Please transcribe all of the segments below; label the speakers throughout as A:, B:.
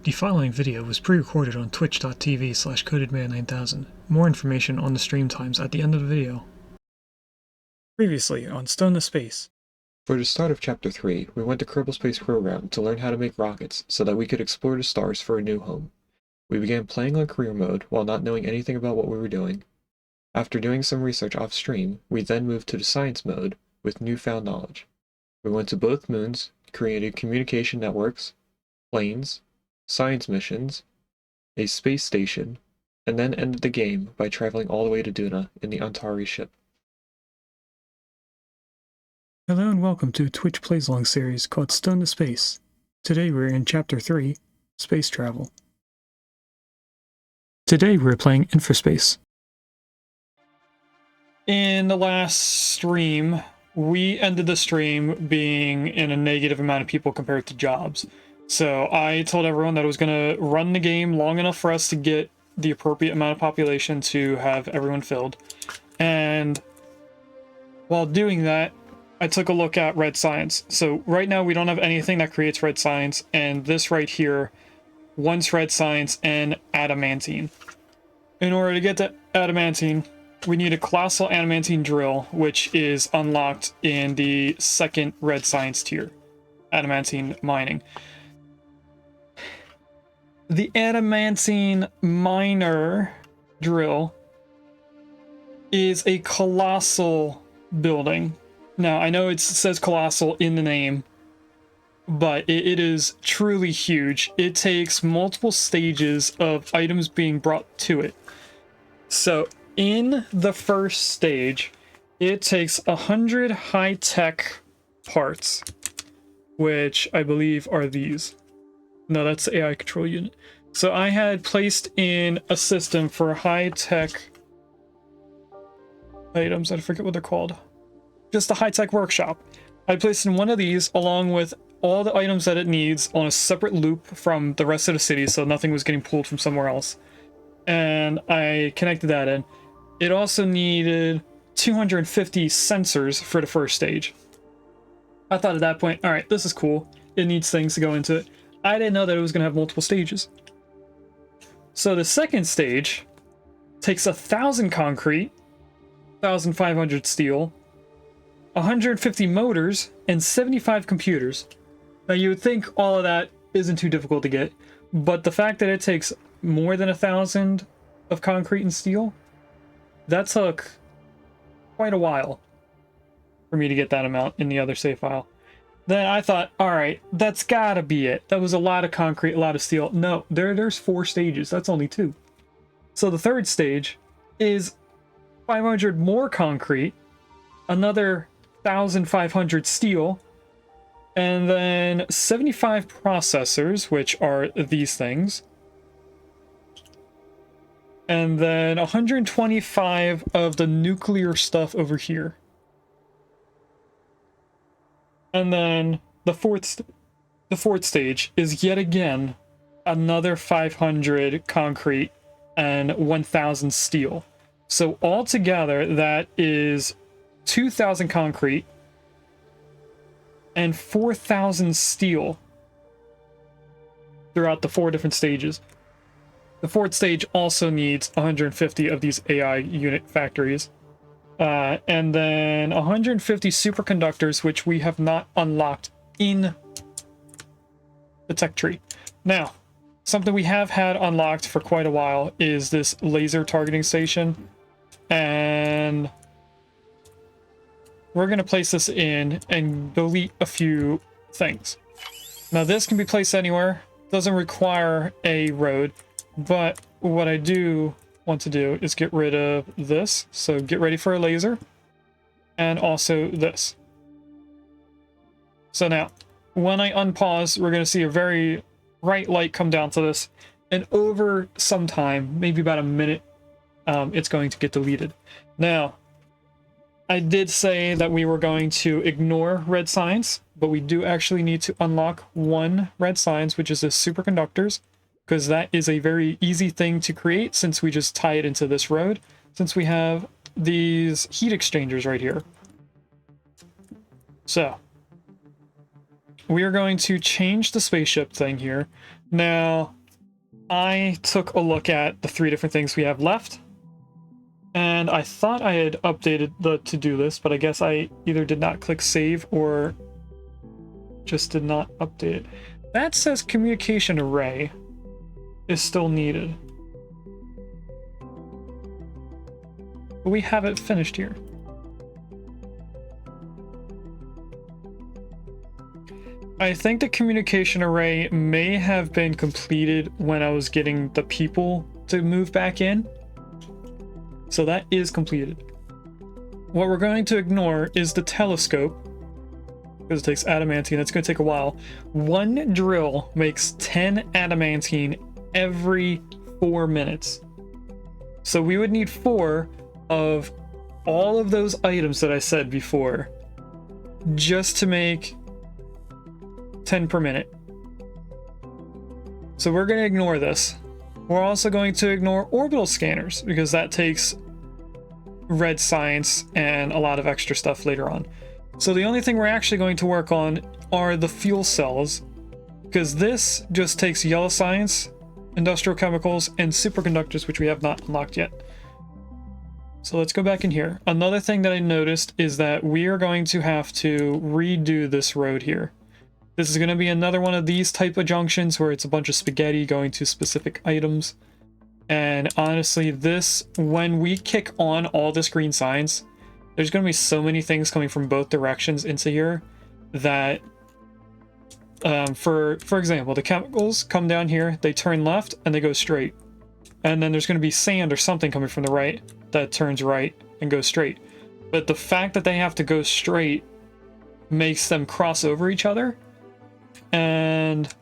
A: The following video was pre-recorded on twitch.tv/codedman9000. More information on the stream times at the end of the video. Previously on Stone to Space.
B: For the start of Chapter 3, we went to Kerbal Space Program to learn how to make rockets so that we could explore the stars for a new home. We began playing on career mode while not knowing anything about what we were doing. After doing some research off-stream, we then moved to the science mode with newfound knowledge. We went to both moons, created communication networks, planes, science missions, a space station, and then ended the game by traveling all the way to Duna in the Antares ship.
A: Hello and welcome to a Twitch Plays Long series called Stone to Space. Today we're in Chapter 3, Space Travel. Today we're playing Infraspace. In the last stream, we ended the stream being in a negative amount of people compared to jobs. So I told everyone that I was going to run the game long enough for us to get the appropriate amount of population to have everyone filled. And while doing that, I took a look at red science. So right now we don't have anything that creates red science, and this right here wants red science and adamantine. In order to get to adamantine, we need a colossal adamantine drill, which is unlocked in the second red science tier, adamantine mining. The adamantine miner drill is a colossal building. Now, I know it says colossal in the name, but it is truly huge. It takes multiple stages of items being brought to it. So, in the first stage, it takes 100 high-tech parts, which I believe are these. No, that's the AI control unit. So I had placed in a system for high-tech items. I forget what they're called. Just a high-tech workshop. I placed in one of these along with all the items that it needs on a separate loop from the rest of the city, so nothing was getting pulled from somewhere else. And I connected that in. It also needed 250 sensors for the first stage. I thought at that point, all right, this is cool. It needs things to go into it. I didn't know that it was going to have multiple stages. So the second stage takes 1,000 concrete, 1,500 steel, 150 motors, and 75 computers. Now you would think all of that isn't too difficult to get, but the fact that it takes more than 1,000 of concrete and steel, that took quite a while for me to get that amount in the other save file. Then I thought, all right, that's gotta be it. That was a lot of concrete, a lot of steel. No, there's 4 stages. That's only 2. So the third stage is 500 more concrete, another 1,500 steel, and then 75 processors, which are these things, and then 125 of the nuclear stuff over here. And then the fourth stage is yet again another 500 concrete and 1,000 steel. So altogether, that is 2,000 concrete and 4,000 steel throughout the 4 different stages. The fourth stage also needs 150 of these AI unit factories. And then 150 superconductors, which we have not unlocked in the tech tree. Now, something we have had unlocked for quite a while is this laser targeting station. And we're going to place this in and delete a few things. Now, this can be placed anywhere. Doesn't require a road. But what I do want to do is get rid of this. So get ready for a laser. And also this. So now, when I unpause, we're going to see a very bright light come down to this. And over some time, maybe about a minute, it's going to get deleted. Now, I did say that we were going to ignore red science, but we do actually need to unlock one red science, which is the superconductors, because that is a very easy thing to create since we just tie it into this road, since we have these heat exchangers right here. So we are going to change the spaceship thing here. Now, I took a look at the 3 different things we have left, and I thought I had updated the to-do list, but I guess I either did not click save or just did not update it. That says communication array is still needed. But we have it finished here. I think the communication array may have been completed when I was getting the people to move back in. So that is completed. What we're going to ignore is the telescope, because it takes adamantine. That's going to take a while. 1 drill makes 10 adamantine every 4 minutes. So we would need 4 of all of those items that I said before just to make 10 per minute. So we're going to ignore this. We're also going to ignore orbital scanners because that takes red science and a lot of extra stuff later on. So the only thing we're actually going to work on are the fuel cells, because this just takes yellow science, industrial chemicals, and superconductors, which we have not unlocked yet. So let's go back in here. Another thing that I noticed is that we are going to have to redo this road here. This is going to be another one of these type of junctions where it's a bunch of spaghetti going to specific items. And honestly, this, when we kick on all this green science, there's going to be so many things coming from both directions into here that, for example, the chemicals come down here, they turn left and they go straight. And then there's going to be sand or something coming from the right that turns right and goes straight. But the fact that they have to go straight makes them cross over each other and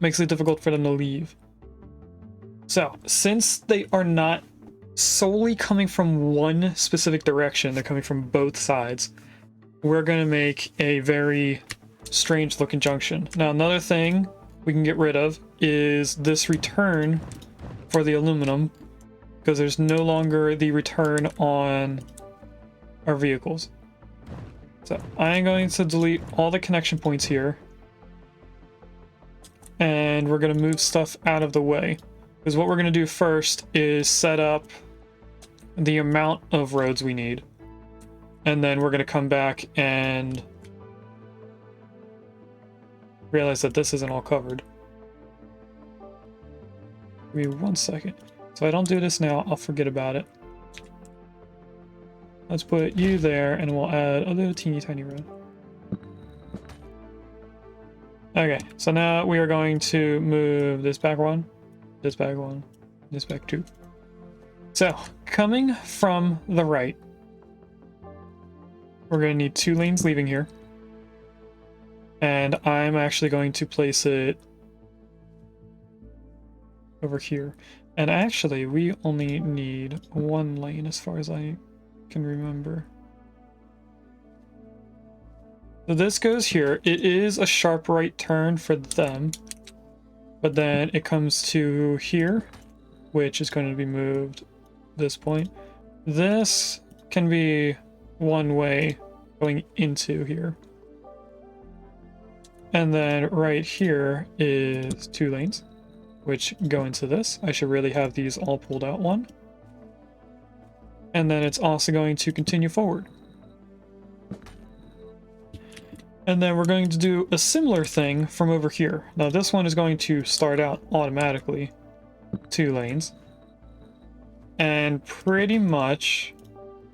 A: makes it difficult for them to leave. So, since they are not solely coming from one specific direction, they're coming from both sides, we're going to make a very strange looking junction. Now, another thing we can get rid of is this return for the aluminum, because there's no longer the return on our vehicles. So I'm going to delete all the connection points here, and we're going to move stuff out of the way, because what we're going to do first is set up the amount of roads we need, and then we're going to come back and realize that this isn't all covered. Give me 1 second. So if I don't do this now, I'll forget about it. Let's put you there, and we'll add a little teeny tiny road. Okay, so now we are going to move this back 1, this back 1, this back 2. So, coming from the right, we're going to need 2 lanes leaving here. And I'm actually going to place it over here. And actually, we only need 1 lane as far as I can remember. So this goes here. It is a sharp right turn for them. But then it comes to here, which is going to be moved this point. This can be 1 way going into here. And then right here is 2 lanes, which go into this. I should really have these all pulled out 1. And then it's also going to continue forward. And then we're going to do a similar thing from over here. Now this one is going to start out automatically 2 lanes. And pretty much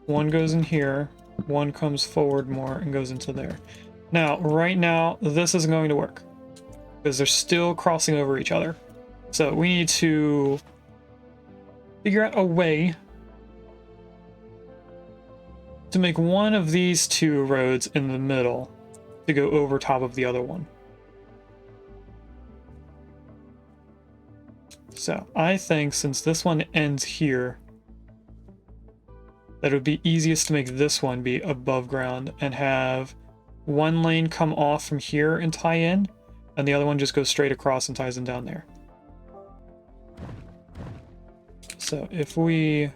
A: 1 goes in here, 1 comes forward more and goes into there. Now, right now, this isn't going to work because they're still crossing over each other. So we need to figure out a way to make one of these 2 roads in the middle to go over top of the other one. So I think since this one ends here, that it would be easiest to make this one be above ground and have 1 lane come off from here and tie in, and the other one just goes straight across and ties in down there. So if we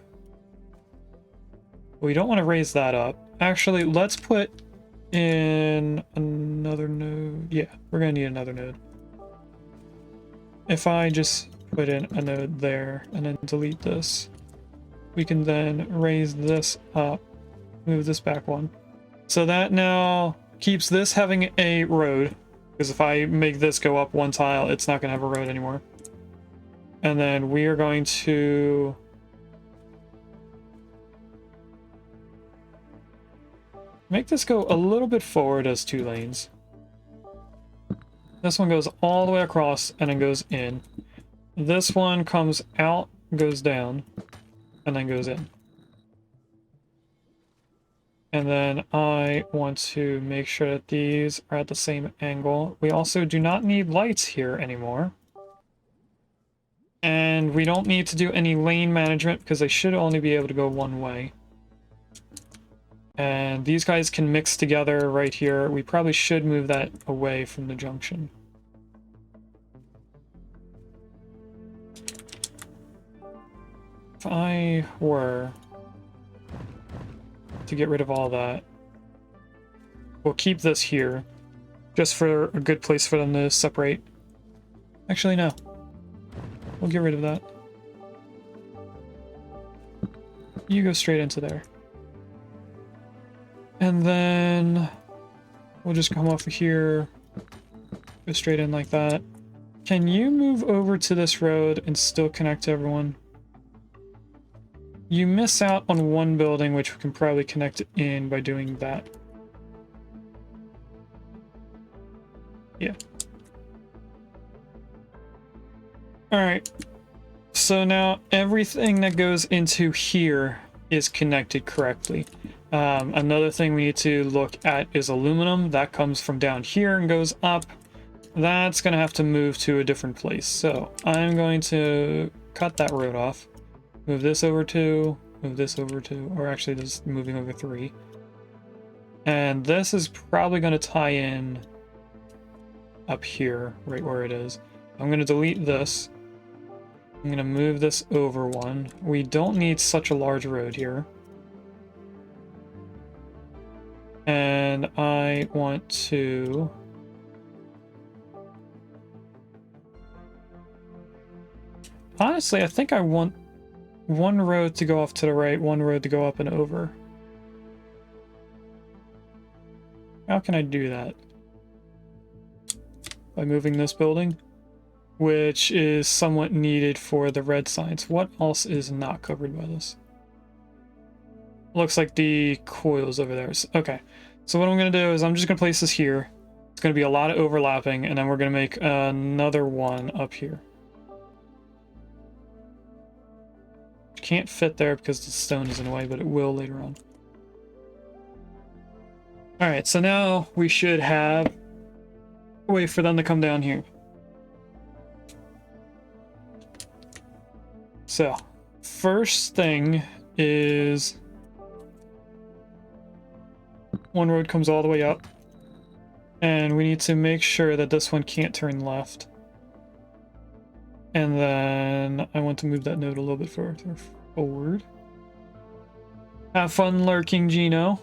A: don't want to raise that up. Actually, let's put in another node. Yeah, we're gonna need another node. if I just put in a node there and then delete this, we can then raise this up, move this back one. So that now keeps this having a road, because if I make this go up one tile, it's not going to have a road anymore. And then we are going to make this go a little bit forward as 2 lanes. This one goes all the way across and then goes in. This one comes out, goes down, and then goes in. And then I want to make sure that these are at the same angle. We also do not need lights here anymore. And we don't need to do any lane management because they should only be able to go one way. And these guys can mix together right here. We probably should move that away from the junction. If I were to get rid of all that, we'll keep this here just for a good place for them to separate. Actually, no. We'll get rid of that. You go straight into there. And then we'll just come off of here, go straight in like that. Can you move over to this road and still connect to everyone? You miss out on one building, which we can probably connect in by doing that. Yeah. Alright. So now everything that goes into here is connected correctly. Another thing we need to look at is aluminum. That comes from down here and goes up. That's going to have to move to a different place. So I'm going to cut that road off. Move this over 2, move this over 2, or actually this is moving over 3. And this is probably going to tie in up here, right where it is. I'm going to delete this. I'm going to move this over 1. We don't need such a large road here. And I want to... Honestly, I think I want one road to go off to the right, one road to go up and over. How can I do that? By moving this building, which is somewhat needed for the red signs. What else is not covered by this? Looks like the coils over there. Okay, so what I'm going to do is I'm just going to place this here. It's going to be a lot of overlapping, and then we're going to make another one up here. Can't fit there because the stone is in the way, but it will later on. Alright, so now we should have a way for them to come down here. So, first thing is one road comes all the way up, and we need to make sure that this one can't turn left. And then I want to move that node a little bit further forward. Have fun lurking, Gino.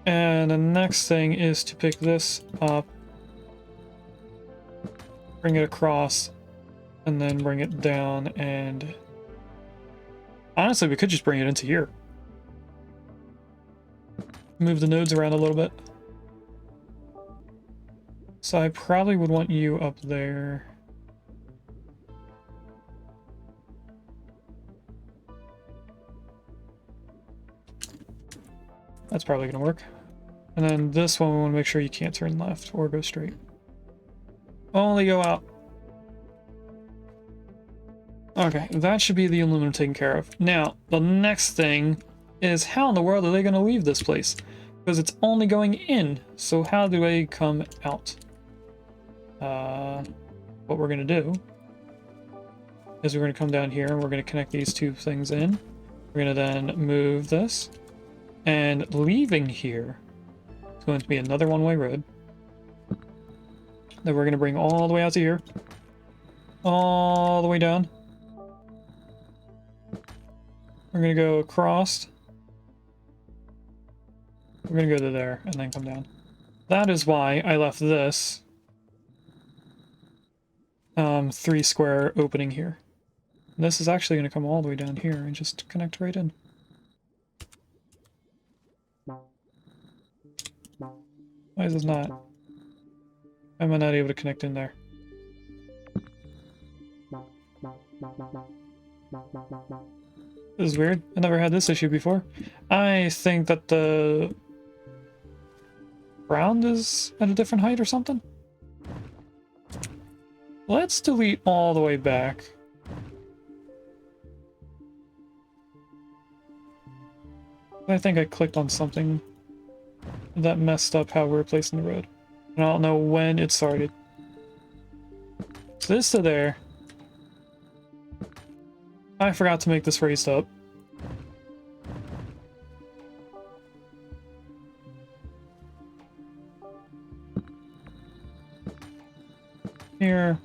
A: And the next thing is to pick this up, bring it across, and then bring it down, and honestly, we could just bring it into here. Move the nodes around a little bit. So I probably would want you up there. That's probably going to work. And then this one, we want to make sure you can't turn left or go straight. Only go out. Okay, that should be the aluminum taken care of. Now, the next thing is how in the world are they going to leave this place? Because it's only going in. So how do they come out? What we're going to do is we're going to come down here and we're going to connect these two things in. We're going to then move this, and leaving here is going to be another one-way road that we're going to bring all the way out to here, all the way down. We're going to go across. We're going to go to there and then come down. That is why I left this 3 square opening here. And this is actually going to come all the way down here and just connect right in. Why is this not? Why am I not able to connect in there? This is weird. I never had this issue before. I think that the ground is at a different height or something. Let's delete all the way back. I think I clicked on something that messed up how we're placing the road. And I don't know when it started. So this to there. I forgot to make this raised up. Here.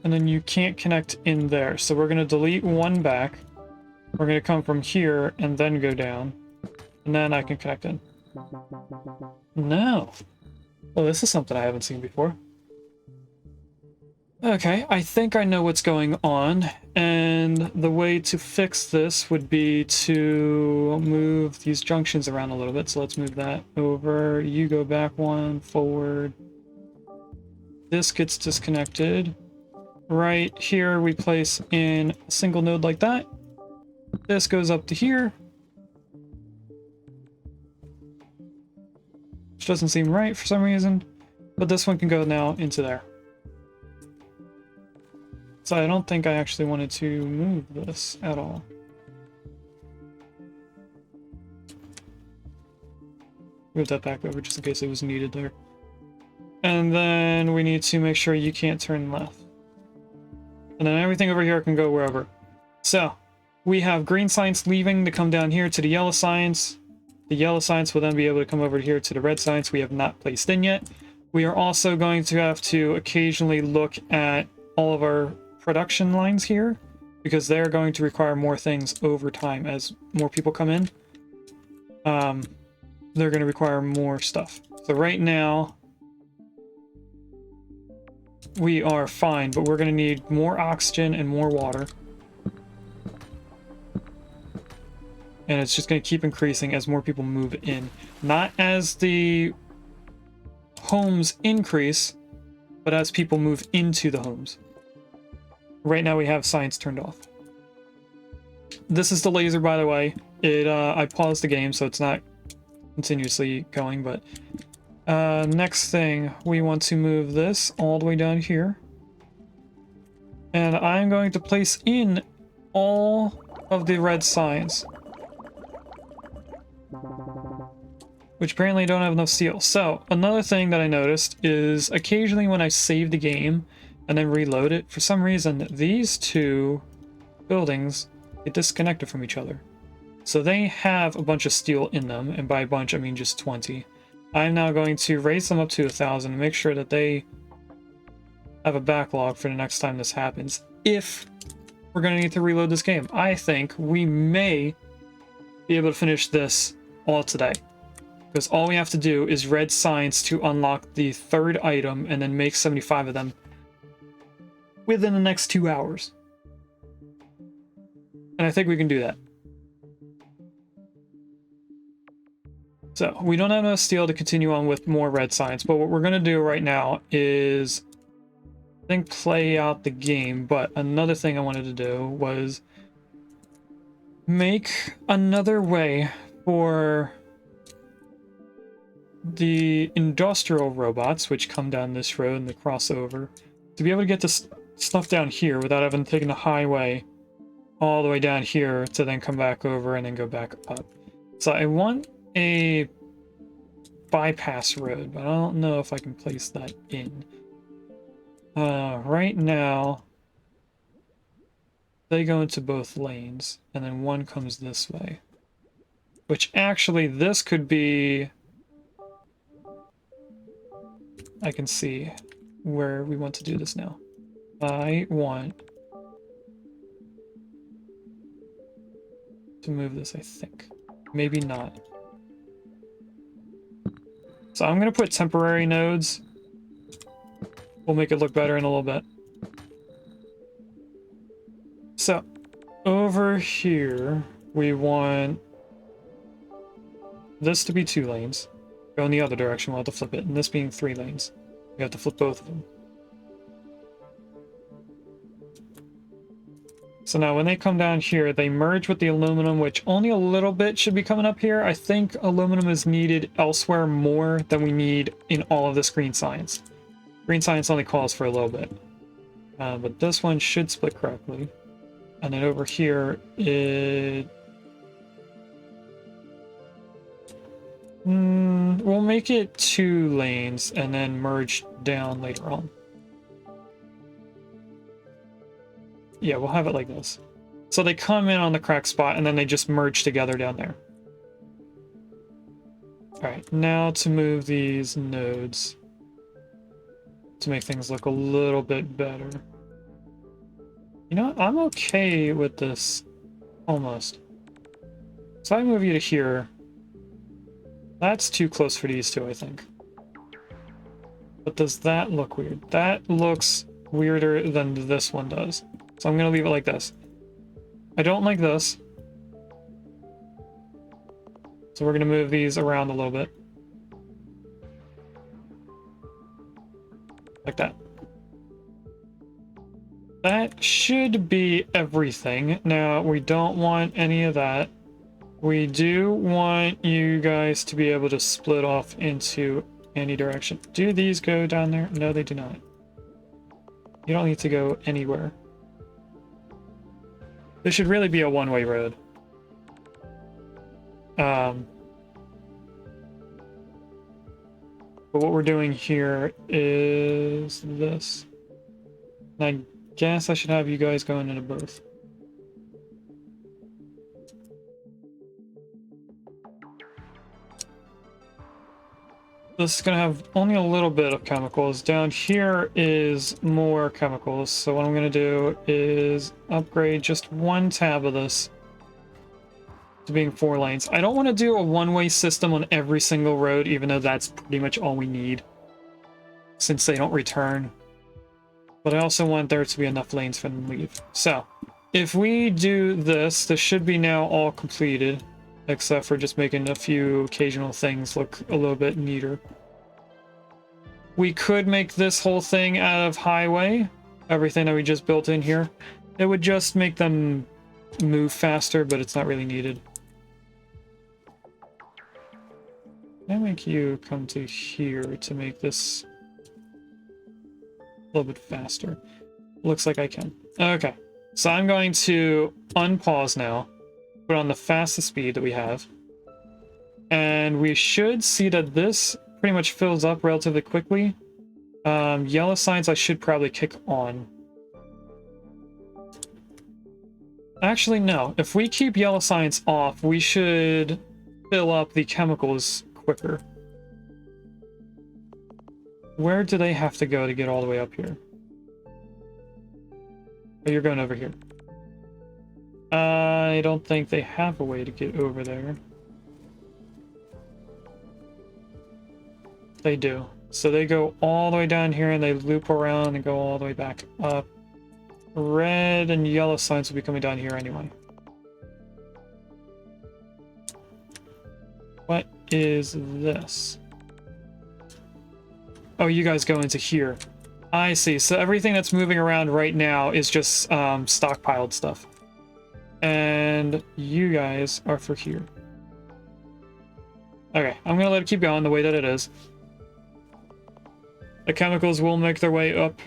A: And then you can't connect in there. So we're going to delete one back. We're going to come from here and then go down. And then I can connect in. No. Well, this is something I haven't seen before. Okay, I think I know what's going on. And the way to fix this would be to move these junctions around a little bit. So let's move that over. You go back one, forward. This gets disconnected. Right here, we place in a single node like that. This goes up to here. Which doesn't seem right for some reason. But this one can go now into there. So I don't think I actually wanted to move this at all. Move that back over just in case it was needed there. And then we need to make sure you can't turn left. And then everything over here can go wherever. So, we have green science leaving to come down here to the yellow science. The yellow science will then be able to come over here to the red science we have not placed in yet. We are also going to have to occasionally look at all of our production lines here, because they're going to require more things over time as more people come in. They're going to require more stuff. So right now, we are fine, but we're going to need more oxygen and more water. And it's just going to keep increasing as more people move in. Not as the homes increase, but as people move into the homes. Right now we have science turned off. This is the laser, by the way. I paused the game, so it's not continuously going, but next thing, we want to move this all the way down here. And I'm going to place in all of the red signs. Which apparently don't have enough steel. So, another thing that I noticed is occasionally when I save the game and then reload it, for some reason, these two buildings get disconnected from each other. So they have a bunch of steel in them, and by a bunch, I mean just 20. I'm now going to raise them up to 1,000 and make sure that they have a backlog for the next time this happens. If we're going to need to reload this game. I think we may be able to finish this all today. Because all we have to do is red science to unlock the third item and then make 75 of them within the next 2 hours. And I think we can do that. So, we don't have enough steel to continue on with more red science, but what we're going to do right now is, I think, play out the game. But another thing I wanted to do was make another way for the industrial robots, which come down this road and the crossover, to be able to get this stuff down here without having taken the highway all the way down here to then come back over and then go back up. So I want a bypass road, but I don't know if I can place that in. Right now, they go into both lanes, and then one comes this way. Which actually, this could be... I can see where we want to do this now. I want to move this, I think. Maybe not. So I'm going to put temporary nodes. We'll make it look better in a little bit. So over here, we want this to be 2 lanes. Go in the other direction, we'll have to flip it. And this being 3 lanes. We have to flip both of them. So now when they come down here, they merge with the aluminum, which only a little bit should be coming up here. I think aluminum is needed elsewhere more than we need in all of this green science. Green science only calls for a little bit. But this one should split correctly. And then over here, we'll make it 2 lanes and then merge down later on. Yeah, we'll have it like this. So they come in on the crack spot and then they just merge together down there. Alright, now to move these nodes to make things look a little bit better. You know what? I'm okay with this almost. So I move you to here. That's too close for these two, I think. But does that look weird? That looks weirder than this one does. So I'm going to leave it like this. I don't like this. So we're going to move these around a little bit. Like that. That should be everything. Now, we don't want any of that. We do want you guys to be able to split off into any direction. Do these go down there? No, they do not. You don't need to go anywhere. This should really be a one-way road. But what we're doing here is this. And I guess I should have you guys going into both. This is going to have only a little bit of chemicals. Down here is more chemicals. So what I'm going to do is upgrade just 1 tab of this to being 4 lanes. I don't want to do a one-way system on every single road, even though that's pretty much all we need, since they don't return. But I also want there to be enough lanes for them to leave. So if we do this, this should be now all completed, except for just making a few occasional things look a little bit neater. We could make this whole thing out of highway, everything that we just built in here. It would just make them move faster, but it's not really needed. Can I make you come to here to make this a little bit faster? Looks like I can. Okay, so I'm going to unpause now. Put on the fastest speed that we have. And we should see that this pretty much fills up relatively quickly. Yellow signs I should probably kick on. Actually, no. If we keep yellow signs off, we should fill up the chemicals quicker. Where do they have to go to get all the way up here? Oh, you're going over here. I don't think they have a way to get over there. They do. So they go all the way down here and they loop around and go all the way back up. Red and yellow signs will be coming down here anyway. What is this? Oh, you guys go into here. I see. So everything that's moving around right now is just stockpiled stuff. And you guys are for here. Okay, I'm gonna let it keep going the way that it is. The chemicals will make their way up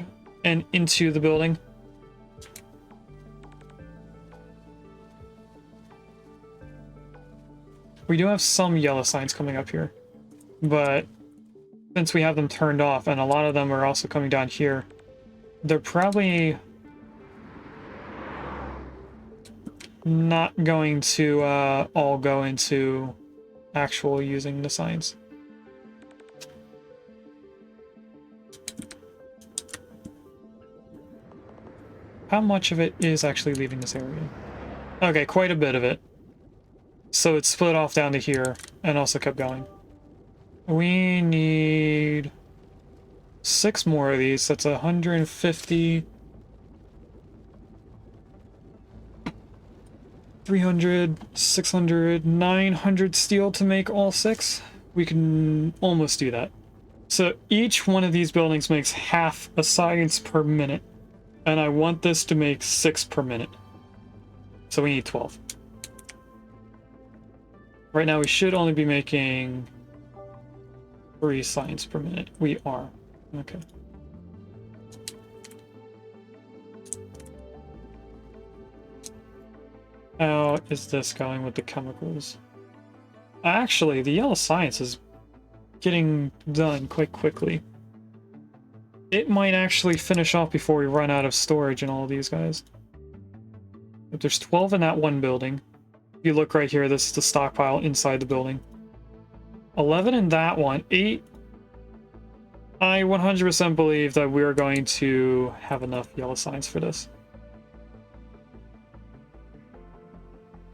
A: and into the building. We do have some yellow signs coming up here, but since we have them turned off, and a lot of them are also coming down here, they're probably not going to all go into actual using the signs. How much of it is actually leaving this area? Okay, quite a bit of it. So it split off down to here and also kept going. We need 6 more of these. That's 150, 300, 600, 900 steel to make all 6. We can almost do that. So each one of these buildings makes half a science per minute. And I want this to make 6 per minute. So we need 12. Right now we should only be making 3 science per minute. We are. Okay. How is this going with the chemicals? Actually, the yellow science is getting done quite quickly. It might actually finish off before we run out of storage in all of these guys. If there's 12 in that one building, if you look right here, this is the stockpile inside the building. 11 in that one, 8. I 100% believe that we're going to have enough yellow science for this.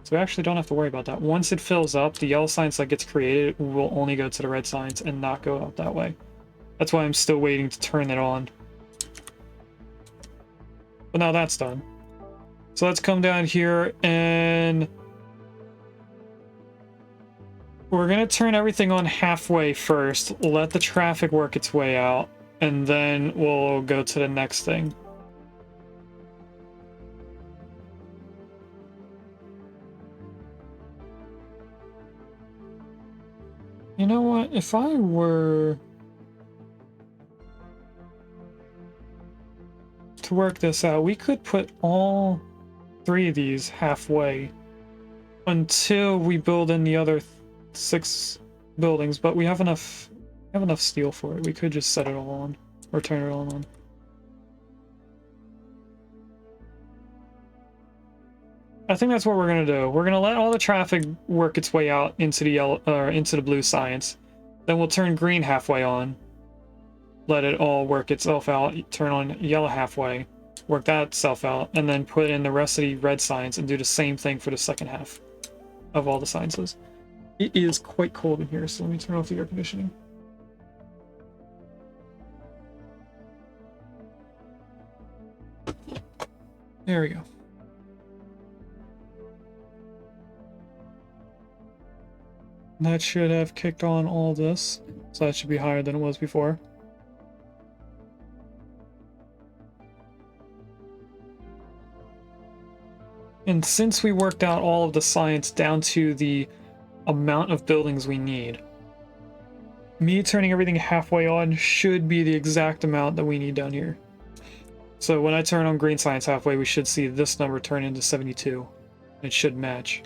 A: So we actually don't have to worry about that. Once it fills up, the yellow science that gets created will only go to the red science and not go out that way. That's why I'm still waiting to turn it on. But now that's done. So let's come down here and we're going to turn everything on halfway first, let the traffic work its way out, and then we'll go to the next thing. You know what? If I were to work this out, we could put all 3 of these halfway until we build in the other 6 buildings, but we have enough steel for it. We could just set it all on or turn it all on. I think that's what we're gonna do. We're gonna let all the traffic work its way out into the yellow into the blue science. Then we'll turn green halfway on. Let it all work itself out. Turn on yellow halfway, work that itself out, and then put in the rest of the red science and do the same thing for the second half of all the sciences. It is quite cold in here, so let me turn off the air conditioning. There we go. That should have kicked on all this, so that should be higher than it was before. And since we worked out all of the science down to the amount of buildings we need, me turning everything halfway on should be the exact amount that we need down here. So when I turn on green science halfway, we should see this number turn into 72. It should match.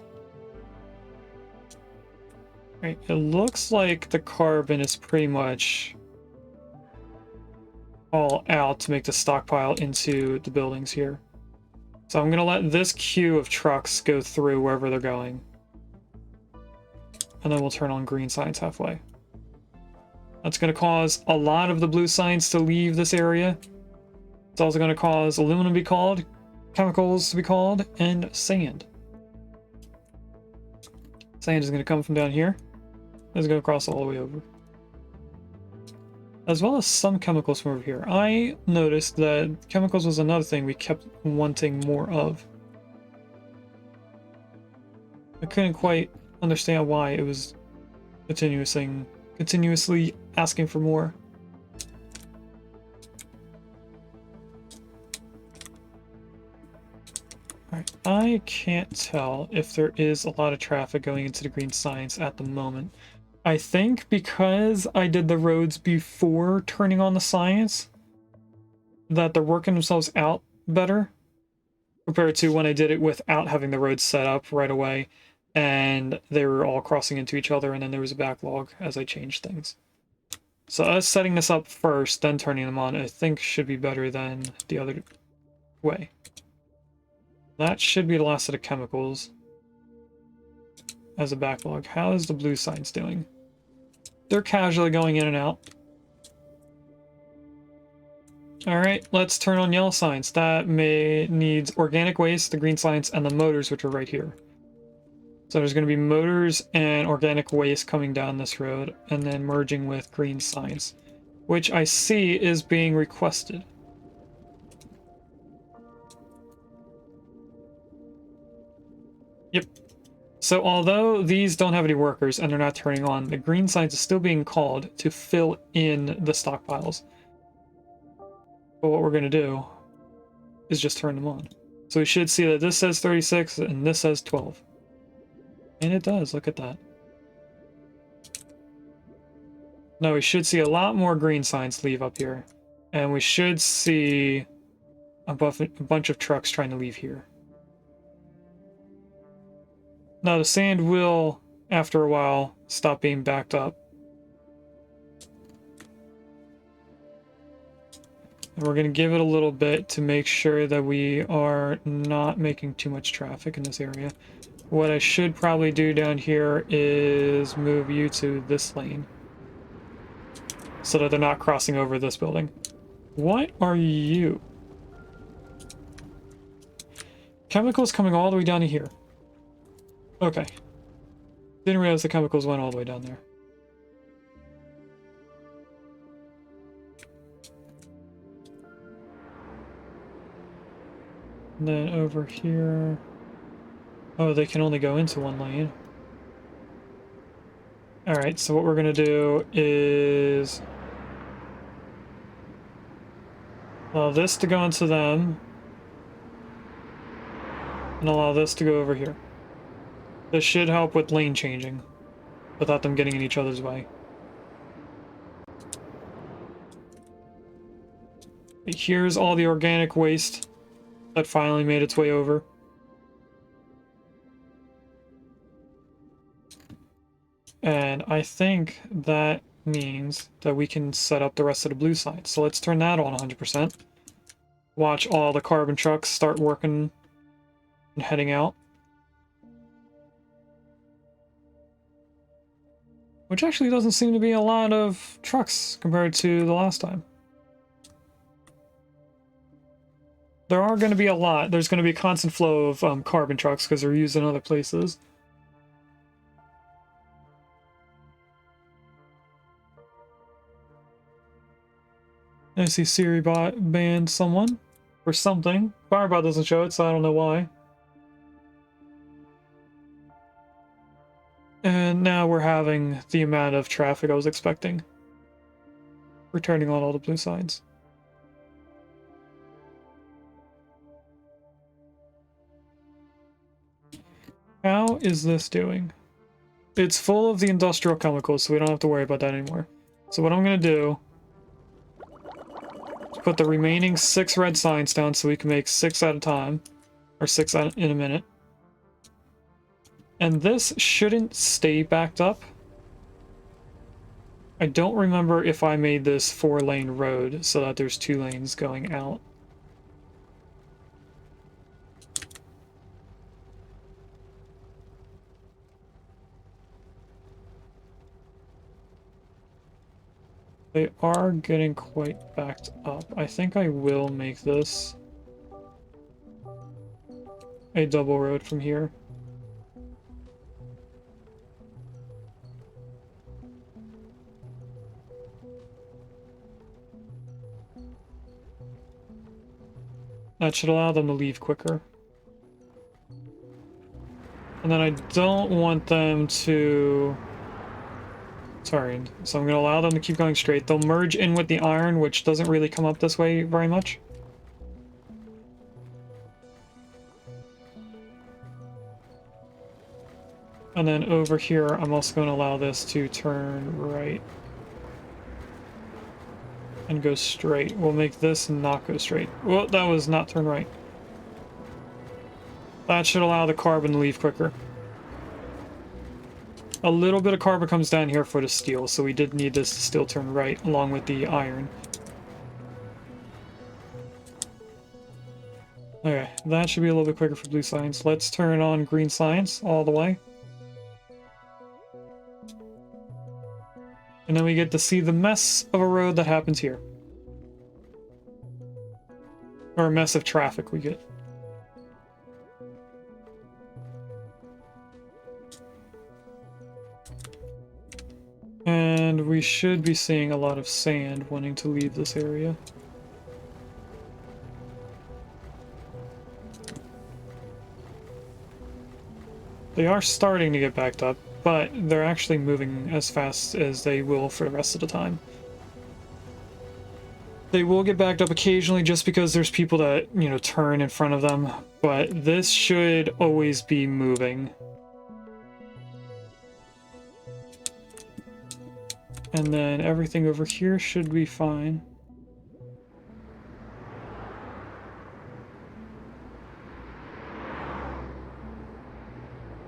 A: Right, it looks like the carbon is pretty much all out to make the stockpile into the buildings here. So I'm going to let this queue of trucks go through wherever they're going. And then we'll turn on green science halfway. That's going to cause a lot of the blue science to leave this area. It's also going to cause aluminum to be called, chemicals to be called, and sand. Sand is going to come from down here. It's going to cross all the way over. As well as some chemicals from over here. I noticed that chemicals was another thing we kept wanting more of. I couldn't quite understand why it was continuously asking for more. Alright, I can't tell if there is a lot of traffic going into the green science at the moment. I think because I did the roads before turning on the science, that they're working themselves out better compared to when I did it without having the roads set up right away and they were all crossing into each other and then there was a backlog as I changed things. So us setting this up first, then turning them on, I think should be better than the other way. That should be the last of the chemicals as a backlog. How is the blue science doing? They're casually going in and out. Alright, let's turn on yellow science. That needs organic waste, the green science, and the motors, which are right here. So there's going to be motors and organic waste coming down this road and then merging with green science, which I see is being requested. Yep. So although these don't have any workers and they're not turning on, the green science is still being called to fill in the stockpiles. But what we're going to do is just turn them on. So we should see that this says 36 and this says 12. And it does, look at that. Now we should see a lot more green signs leave up here. And we should see a bunch of trucks trying to leave here. Now the sand will, after a while, stop being backed up. And we're going to give it a little bit to make sure that we are not making too much traffic in this area. What I should probably do down here is move you to this lane, so that they're not crossing over this building. What are you? Chemicals coming all the way down to here. Okay. Didn't realize the chemicals went all the way down there. And then over here... Oh, they can only go into one lane. Alright, so what we're gonna do is... allow this to go into them. And allow this to go over here. This should help with lane changing, without them getting in each other's way. Here's all the organic waste that finally made its way over. And I think that means that we can set up the rest of the blue side. So let's turn that on 100%. Watch all the carbon trucks start working and heading out. Which actually doesn't seem to be a lot of trucks compared to the last time. There are going to be a lot. There's going to be a constant flow of carbon trucks because they're used in other places. I see Siribot banned someone for something. Firebot doesn't show it, so I don't know why. And now we're having the amount of traffic I was expecting. We're turning on all the blue signs. How is this doing? It's full of the industrial chemicals, so we don't have to worry about that anymore. So what I'm going to do is put the remaining 6 red signs down so we can make 6 at a time. Or 6 in a minute. And this shouldn't stay backed up. I don't remember if I made this 4-lane road so that there's 2 lanes going out. They are getting quite backed up. I think I will make this a double road from here. That should allow them to leave quicker. And then I don't want them to... Sorry, so I'm going to allow them to keep going straight. They'll merge in with the iron, which doesn't really come up this way very much. And then over here, I'm also going to allow this to turn right. And go straight. We'll make this not go straight. Well, that was not turn right. That should allow the carbon to leave quicker. A little bit of carbon comes down here for the steel, so we did need this to still turn right along with the iron. Okay, that should be a little bit quicker for blue science. Let's turn on green science all the way. And then we get to see the mess of a road that happens here. Or a mess of traffic we get. And we should be seeing a lot of sand wanting to leave this area. They are starting to get backed up, but they're actually moving as fast as they will for the rest of the time. They will get backed up occasionally just because there's people that, you know, turn in front of them, but this should always be moving. And then everything over here should be fine.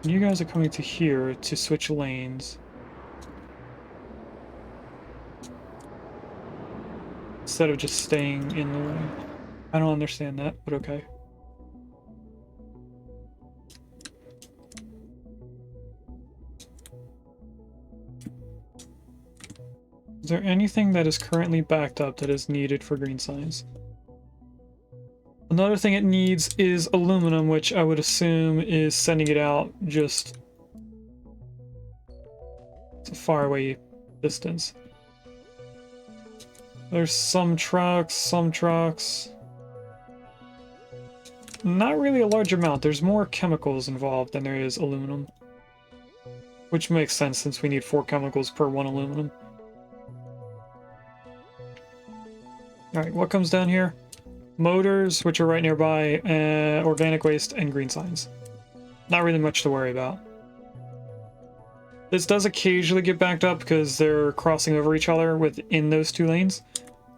A: You guys are coming to here to switch lanes. Instead of just staying in the lane. I don't understand that, but okay. Is there anything that is currently backed up that is needed for green signs? Another thing it needs is aluminum, which I would assume is sending it out just... It's a faraway distance. There's some trucks. Not really a large amount. There's more chemicals involved than there is aluminum. Which makes sense since we need 4 chemicals per 1 aluminum. Alright, what comes down here? Motors, which are right nearby, organic waste, and green signs. Not really much to worry about. This does occasionally get backed up because they're crossing over each other within those 2 lanes.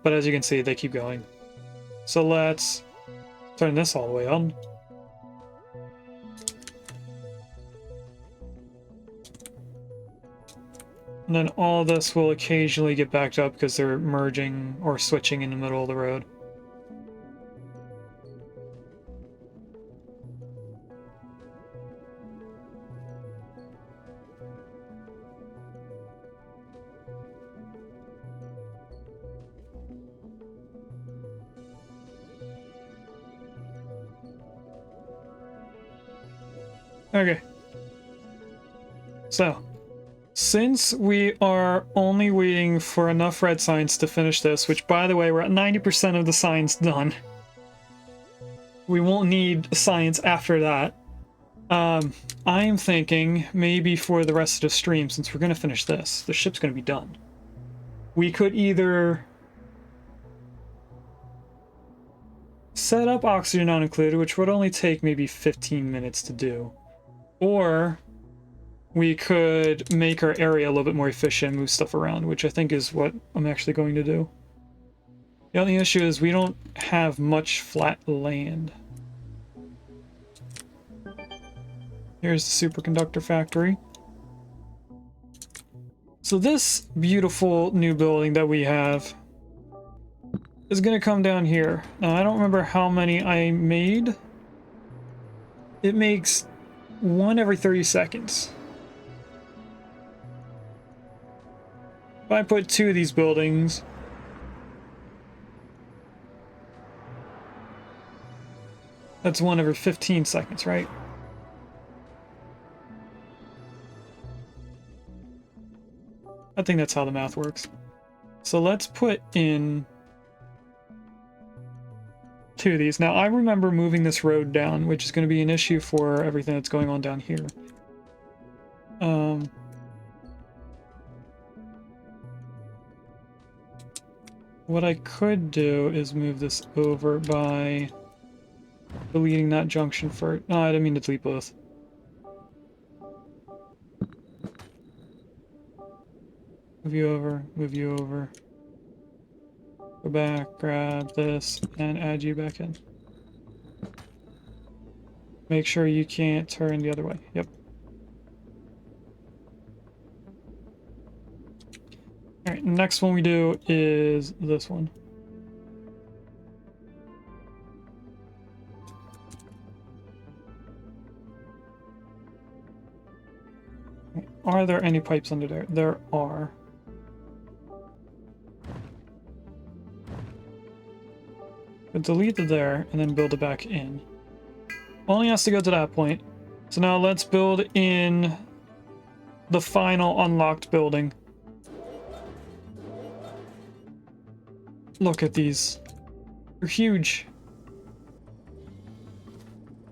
A: But as you can see, they keep going. So let's turn this all the way on. And then all this will occasionally get backed up because they're merging or switching in the middle of the road. Okay. So, since we are only waiting for enough red signs to finish this, which by the way, we're at 90% of the signs done. We won't need signs after that. I'm thinking maybe for the rest of the stream, since we're going to finish this, the ship's going to be done. We could either set up oxygen not included, which would only take maybe 15 minutes to do. Or we could make our area a little bit more efficient, move stuff around, which I think is what I'm actually going to do. The only issue is we don't have much flat land. Here's the superconductor factory. So this beautiful new building that we have is going to come down here. Now, I don't remember how many I made. It makes 1 every 30 seconds. If I put 2 of these buildings, that's 1 every 15 seconds, right? I think that's how the math works. So let's put in 2 of these. Now, I remember moving this road down, which is going to be an issue for everything that's going on down here. What I could do is move this over by deleting that junction for... No, I didn't mean to delete both. Move you over, move you over. Go back, grab this, and add you back in. Make sure you can't turn the other way. Yep. Alright, next one we do is this one. Are there any pipes under there? There are. But delete it there and then build it back in. Only has to go to that point. So now let's build in the final unlocked building. Look at these. They're huge.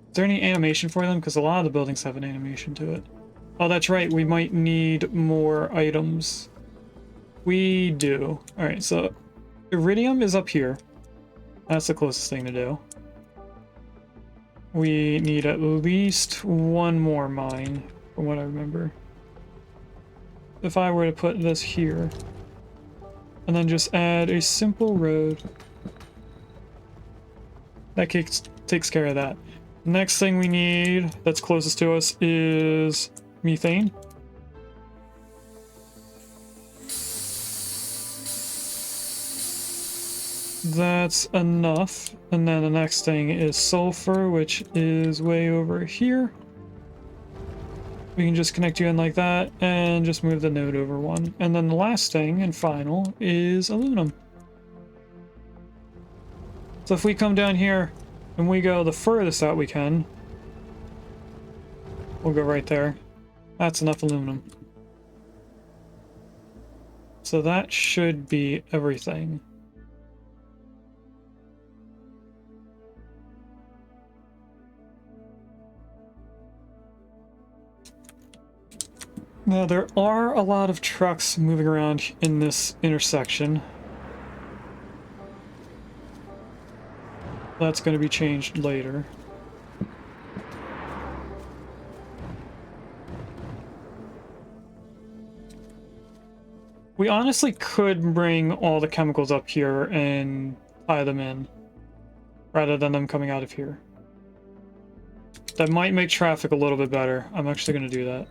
A: Is there any animation for them? Because a lot of the buildings have an animation to it. Oh, that's right. We might need more items. We do. Alright, so iridium is up here. That's the closest thing to do. We need at least one more mine, from what I remember. If I were to put this here, and then just add a simple road, that takes care of that. Next thing we need that's closest to us is methane. That's enough. And then the next thing is sulfur, which is way over here. We can just connect you in like that and just move the node over one. And then the last thing and final is aluminum. So if we come down here and we go the furthest out we can, we'll go right there. That's enough aluminum. So that should be everything. Now there are a lot of trucks moving around in this intersection. That's going to be changed later. We honestly could bring all the chemicals up here and tie them in, rather than them coming out of here. That might make traffic a little bit better. I'm actually going to do that.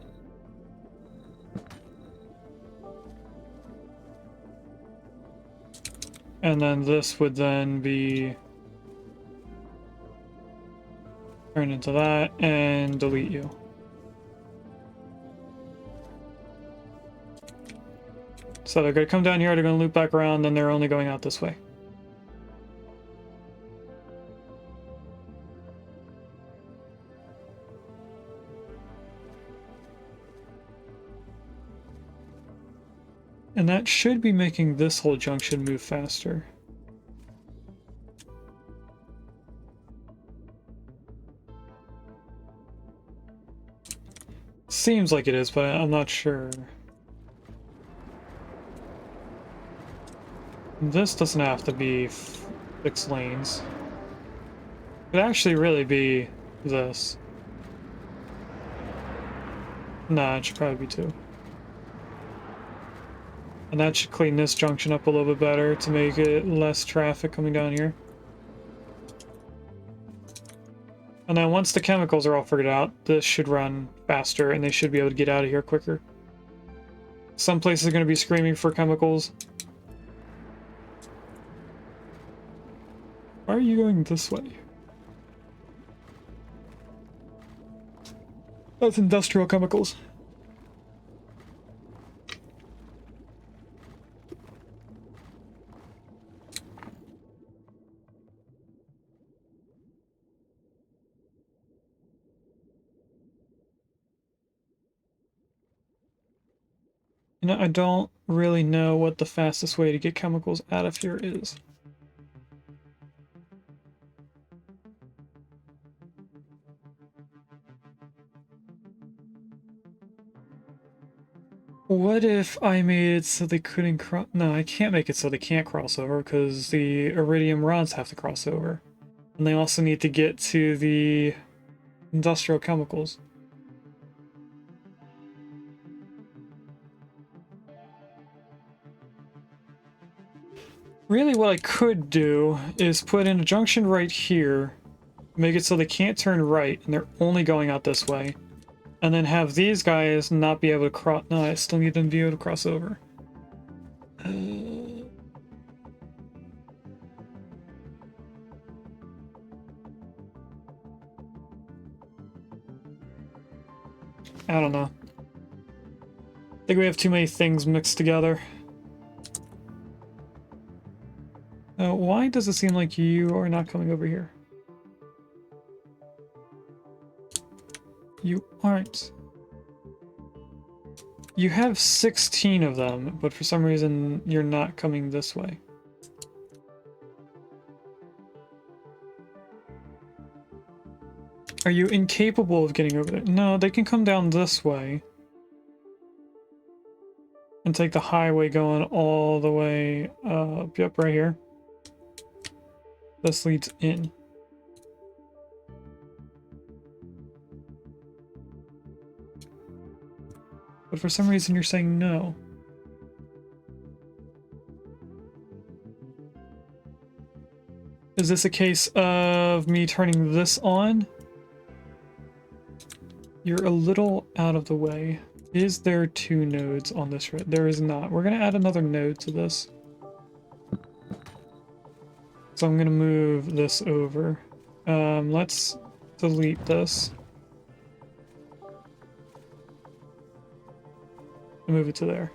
A: And then this would then be turned into that and delete you. So they're going to come down here, they're going to loop back around, then they're only going out this way. And that should be making this whole junction move faster. Seems like it is, but I'm not sure. This doesn't have to be 6 lanes. It could actually really be this. Nah, it should probably be 2. And that should clean this junction up a little bit better to make it less traffic coming down here. And then once the chemicals are all figured out, this should run faster and they should be able to get out of here quicker. Some places are going to be screaming for chemicals. Why are you going this way? That's industrial chemicals. You know, I don't really know what the fastest way to get chemicals out of here is. What if I made it so they couldn't cross? No, I can't make it so they can't cross over because the iridium rods have to cross over. And they also need to get to the industrial chemicals. Really what I could do is put in a junction right here, make it so they can't turn right and they're only going out this way. And then have these guys not be able to cross. No, I still need them to be able to cross over. I don't know. I think we have too many things mixed together. Why does it seem like you are not coming over here? You aren't. You have 16 of them, but for some reason you're not coming this way. Are you incapable of getting over there? No, they can come down this way. And take the highway going all the way up. Yep, right here. This leads in. But for some reason you're saying no. Is this a case of me turning this on? You're a little out of the way. Is there 2 nodes on this road? There is not. We're going to add another node to this. So I'm going to move this over. Let's delete this. And move it to there.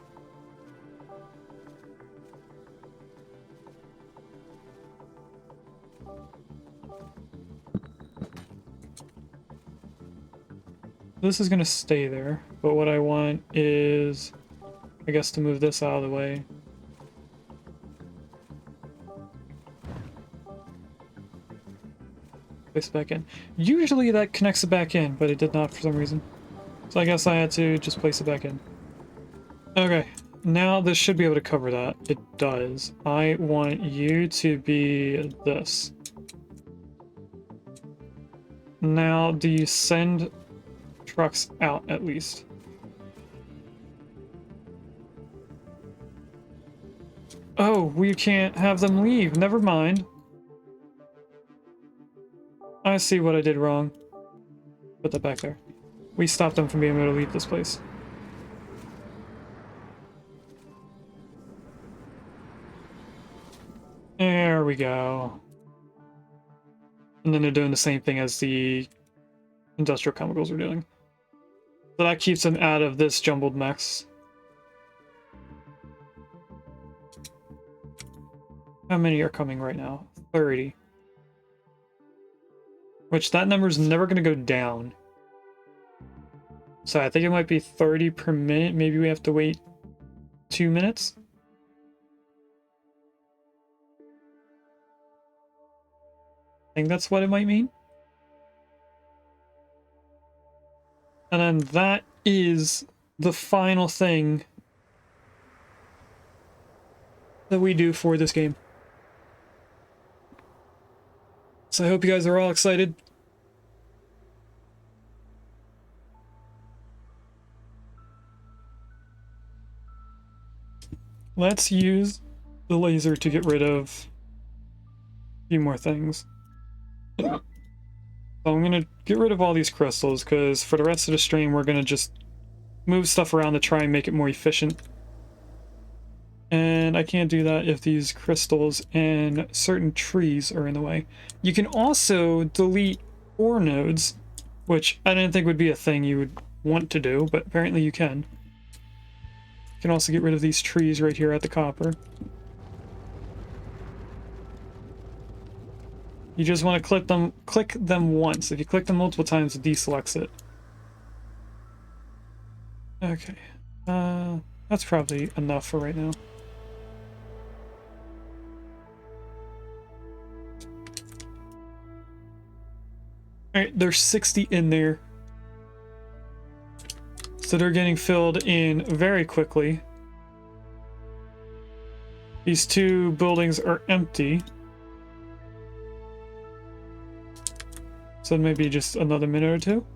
A: This is going to stay there, but what I want is, I guess, to move this out of the way. Place it back in. Usually that connects it back in, but it did not for some reason. So I guess I had to just place it back in. Okay, now this should be able to cover that. It does. I want you to be this. Now, do you send trucks out at least? Oh, we can't have them leave. Never mind. I see what I did wrong. Put that back there. We stopped them from being able to leave this place. There we go. And then they're doing the same thing as the industrial chemicals are doing. So that keeps them out of this jumbled mess. How many are coming right now? 30. Which that number's never going to go down. So I think it might be 30 per minute. Maybe we have to wait 2 minutes. I think that's what it might mean. And then that is the final thing that we do for this game. So I hope you guys are all excited. Let's use the laser to get rid of a few more things. So I'm going to get rid of all these crystals, because for the rest of the stream we're going to just move stuff around to try and make it more efficient. And I can't do that if these crystals and certain trees are in the way. You can also delete ore nodes, which I didn't think would be a thing you would want to do, but apparently you can. You can also get rid of these trees right here at the copper. You just want to click them once. If you click them multiple times, it deselects it. Okay. That's probably enough for right now. Alright, there's 60 in there. So they're getting filled in very quickly. These 2 buildings are empty. So maybe just another minute or 2.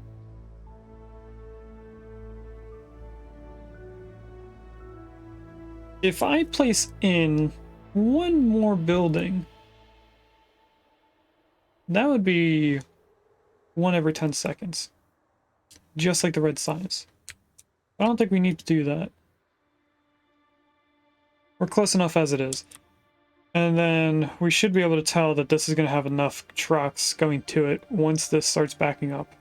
A: If I place in 1 more building, that would be 1 every 10 seconds. Just like the red signs. I don't think we need to do that. We're close enough as it is. And then we should be able to tell that this is going to have enough trucks going to it once this starts backing up.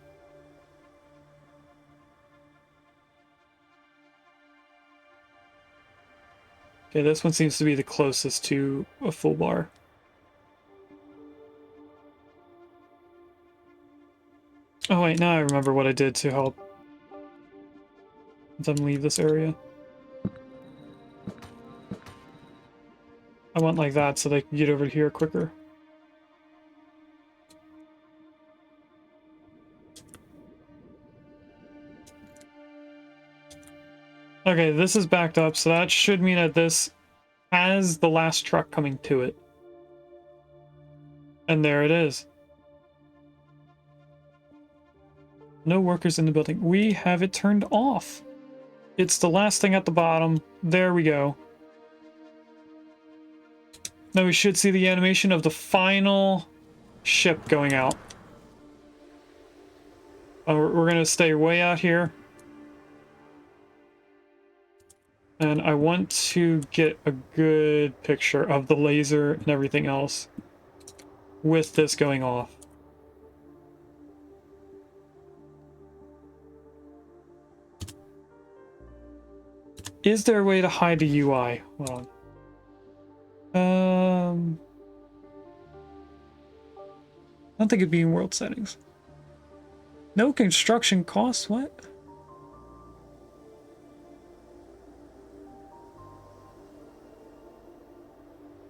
A: Okay, this one seems to be the closest to a full bar. Oh wait, now I remember what I did to help them leave this area. I went like that so they can get over here quicker. Okay, this is backed up, so that should mean that this has the last truck coming to it. And there it is. No workers in the building. We have it turned off. It's the last thing at the bottom. There we go. Now we should see the animation of the final ship going out. We're going to stay way out here. And I want to get a good picture of the laser and everything else with this going off. Is there a way to hide the UI? Hold on. I don't think it'd be in world settings. No construction costs? What?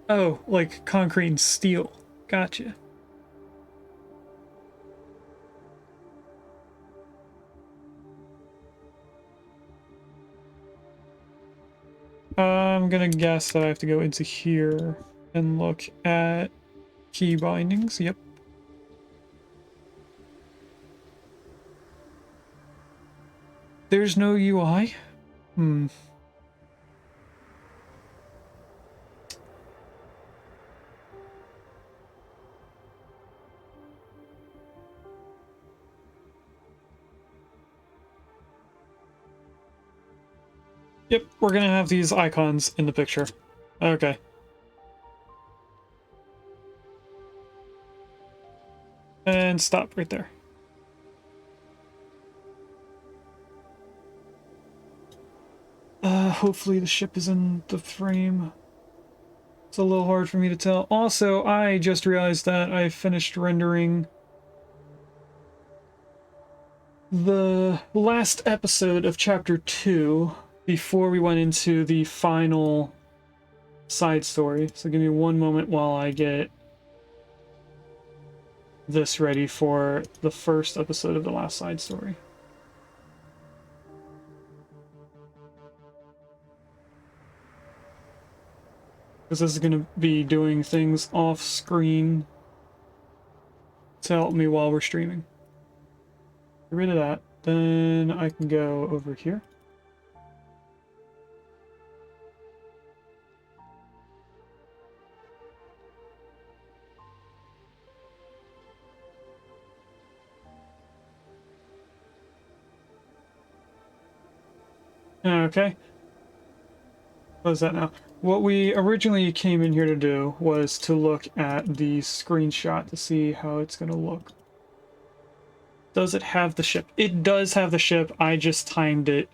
A: Oh, like concrete and steel. Gotcha. I'm gonna guess that I have to go into here and look at key bindings. Yep. There's no UI? Hmm. Yep, we're gonna have these icons in the picture. Okay. And stop right there. Hopefully the ship is in the frame. It's a little hard for me to tell. Also, I just realized that I finished rendering the last episode of Chapter 2 before we went into the final side story. So give me one moment while I get this ready for the first episode of the last side story. Because this is going to be doing things off screen to help me while we're streaming. Get rid of that. Then I can go over here. Okay. What is that now? What we originally came in here to do was to look at the screenshot to see how it's going to look. Does it have the ship? It does have the ship. I just timed it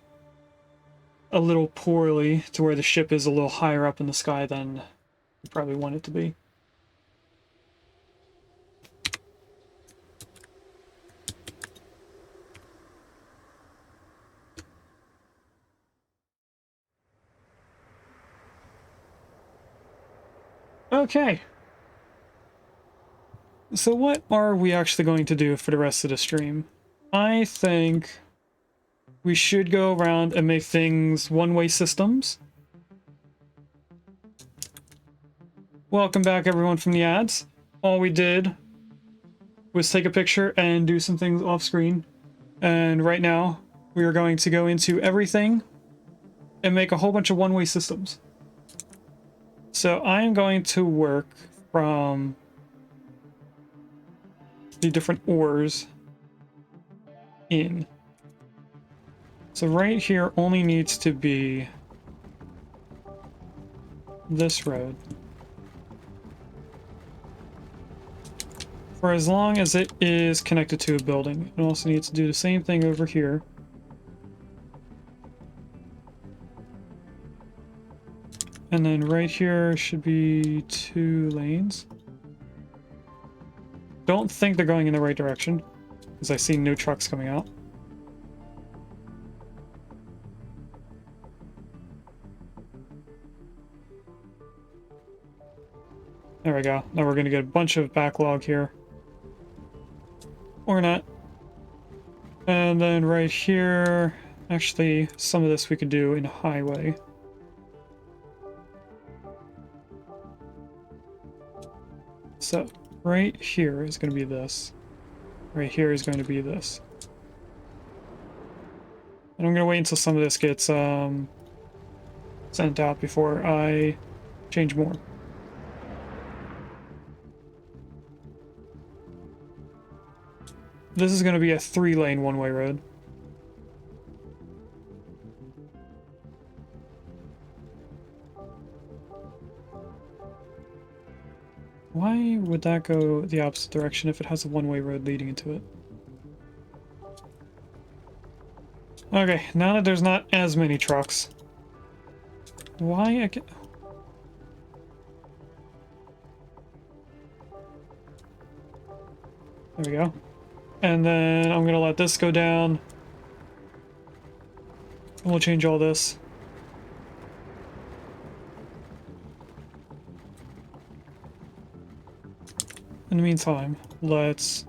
A: a little poorly to where the ship is a little higher up in the sky than you probably want it to be. Okay. So what are we actually going to do for the rest of the stream? I think we should go around and make things one-way systems. Welcome back, everyone, from the ads. All we did was take a picture and do some things off screen. And right now, we are going to go into everything and make a whole bunch of one-way systems. So I am going to work from the different ores in. So right here only needs to be this road. For as long as it is connected to a building. It also needs to do the same thing over here. And then right here should be 2 lanes. Don't think they're going in the right direction, because I see no trucks coming out. There we go. Now we're going to get a bunch of backlog here. Or not. And then right here, Actually, some of this we could do in highway. So, right here is going to be this. Right here is going to be this. And I'm going to wait until some of this gets sent out before I change more. This is going to be a 3-lane one-way road. Why would that go the opposite direction if it has a one-way road leading into it? Okay, now that there's not as many trucks. Why I get... There we go. And then I'm gonna let this go down. And we'll change all this. In the meantime, let's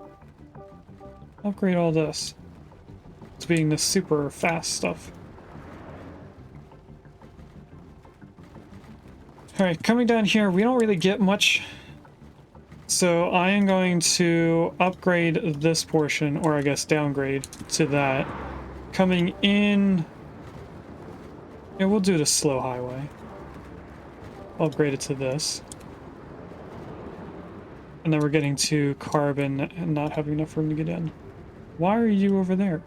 A: upgrade all this. It's being the super fast stuff. Alright, coming down here, we don't really get much. So I am going to upgrade this portion, or I guess downgrade to that. Coming in... Yeah, we'll do the slow highway. Upgrade it to this. And then we're getting to carbon and not having enough room to get in. Why are you over there?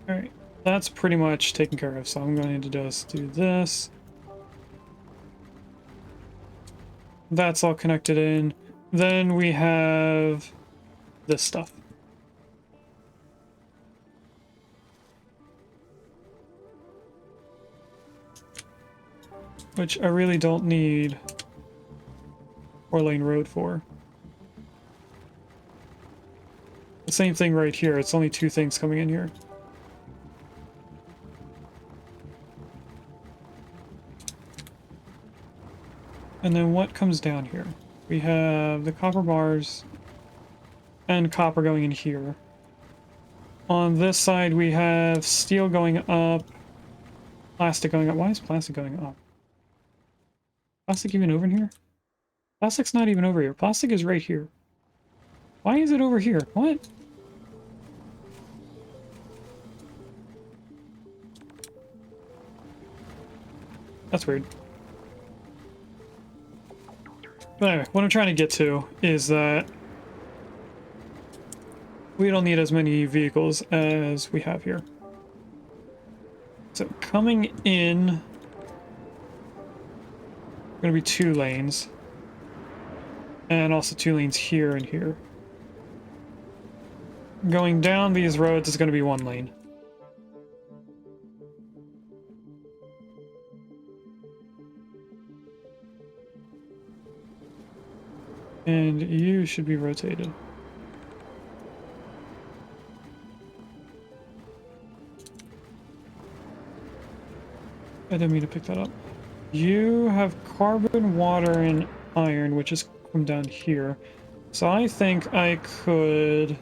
A: Alright, that's pretty much taken care of, so I'm going to just do this. That's all connected in. Then we have this stuff. Which I really don't need 4-lane road for. The same thing right here, it's only 2 things coming in here. And then what comes down here? We have the copper bars and copper going in here. On this side we have steel going up, plastic going up. Why is plastic going up? Plastic even over in here? Plastic's not even over here. Plastic is right here. Why is it over here? What? That's weird. But anyway, what I'm trying to get to is that we don't need as many vehicles as we have here. So coming in, going to be 2 lanes. And also 2 lanes here and here. Going down these roads is going to be 1 lane. And you should be rotated. I didn't mean to pick that up. You have carbon, water, and iron, which is from down here. So I think I could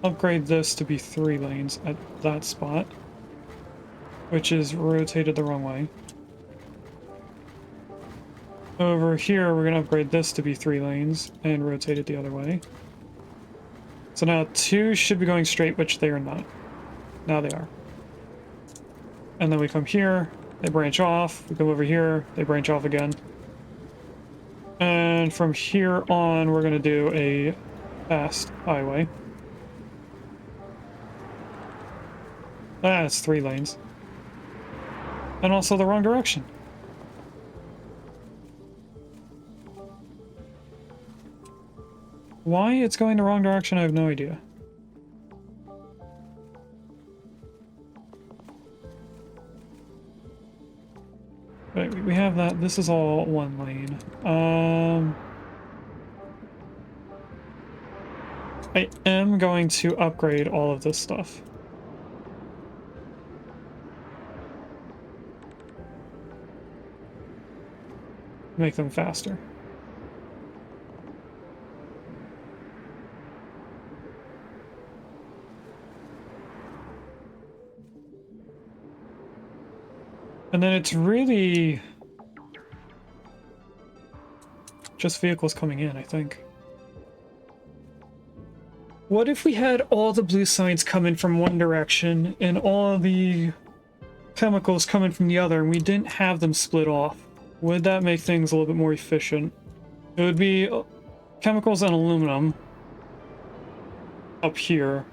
A: upgrade this to be 3 lanes at that spot, which is rotated the wrong way. Over here, we're going to upgrade this to be 3 lanes and rotate it the other way. So now 2 should be going straight, which they are not. Now they are. And then we come here, they branch off. We come over here, they branch off again. And from here on, we're going to do a fast highway. That's 3 lanes. And also the wrong direction. Why it's going the wrong direction, I have no idea. Right, we have that. This is all 1 lane. I am going to upgrade all of this stuff. make them faster. And then it's really just vehicles coming in, I think. What if we had all the blue signs coming from one direction and all the chemicals coming from the other, and we didn't have them split off? Would that make things a little bit more efficient? It would be chemicals and aluminum up here,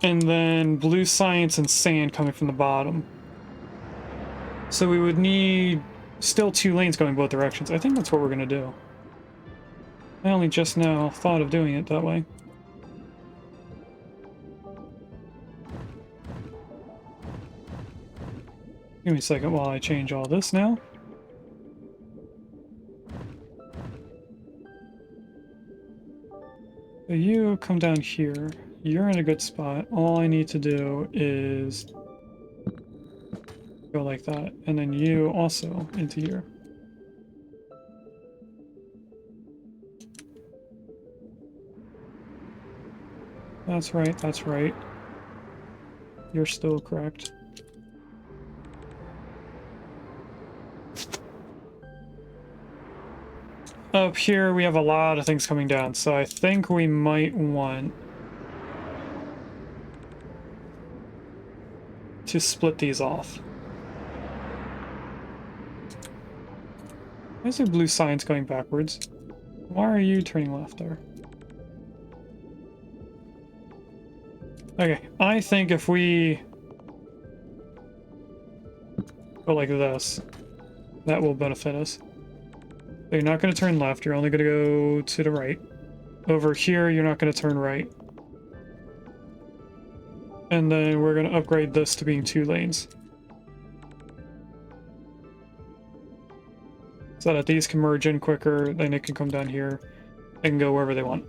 A: and then blue science and sand coming from the bottom. So we would need still 2 lanes going both directions. I think that's what we're gonna do. I only just now thought of doing it that way. Give me a second while I change all this now. So you come down here. You're in a good spot. All I need to do is go like that. And then you also into here. That's right, that's right. You're still correct. Up here we have a lot of things coming down, so I think we might want to split these off. Why is there blue signs going backwards? Why are you turning left there? Okay, I think if we go like this, that will benefit us. So you're not going to turn left, you're only going to go to the right. Over here, you're not going to turn right. And then we're going to upgrade this to being 2 lanes. So that these can merge in quicker, then it can come down here and go wherever they want.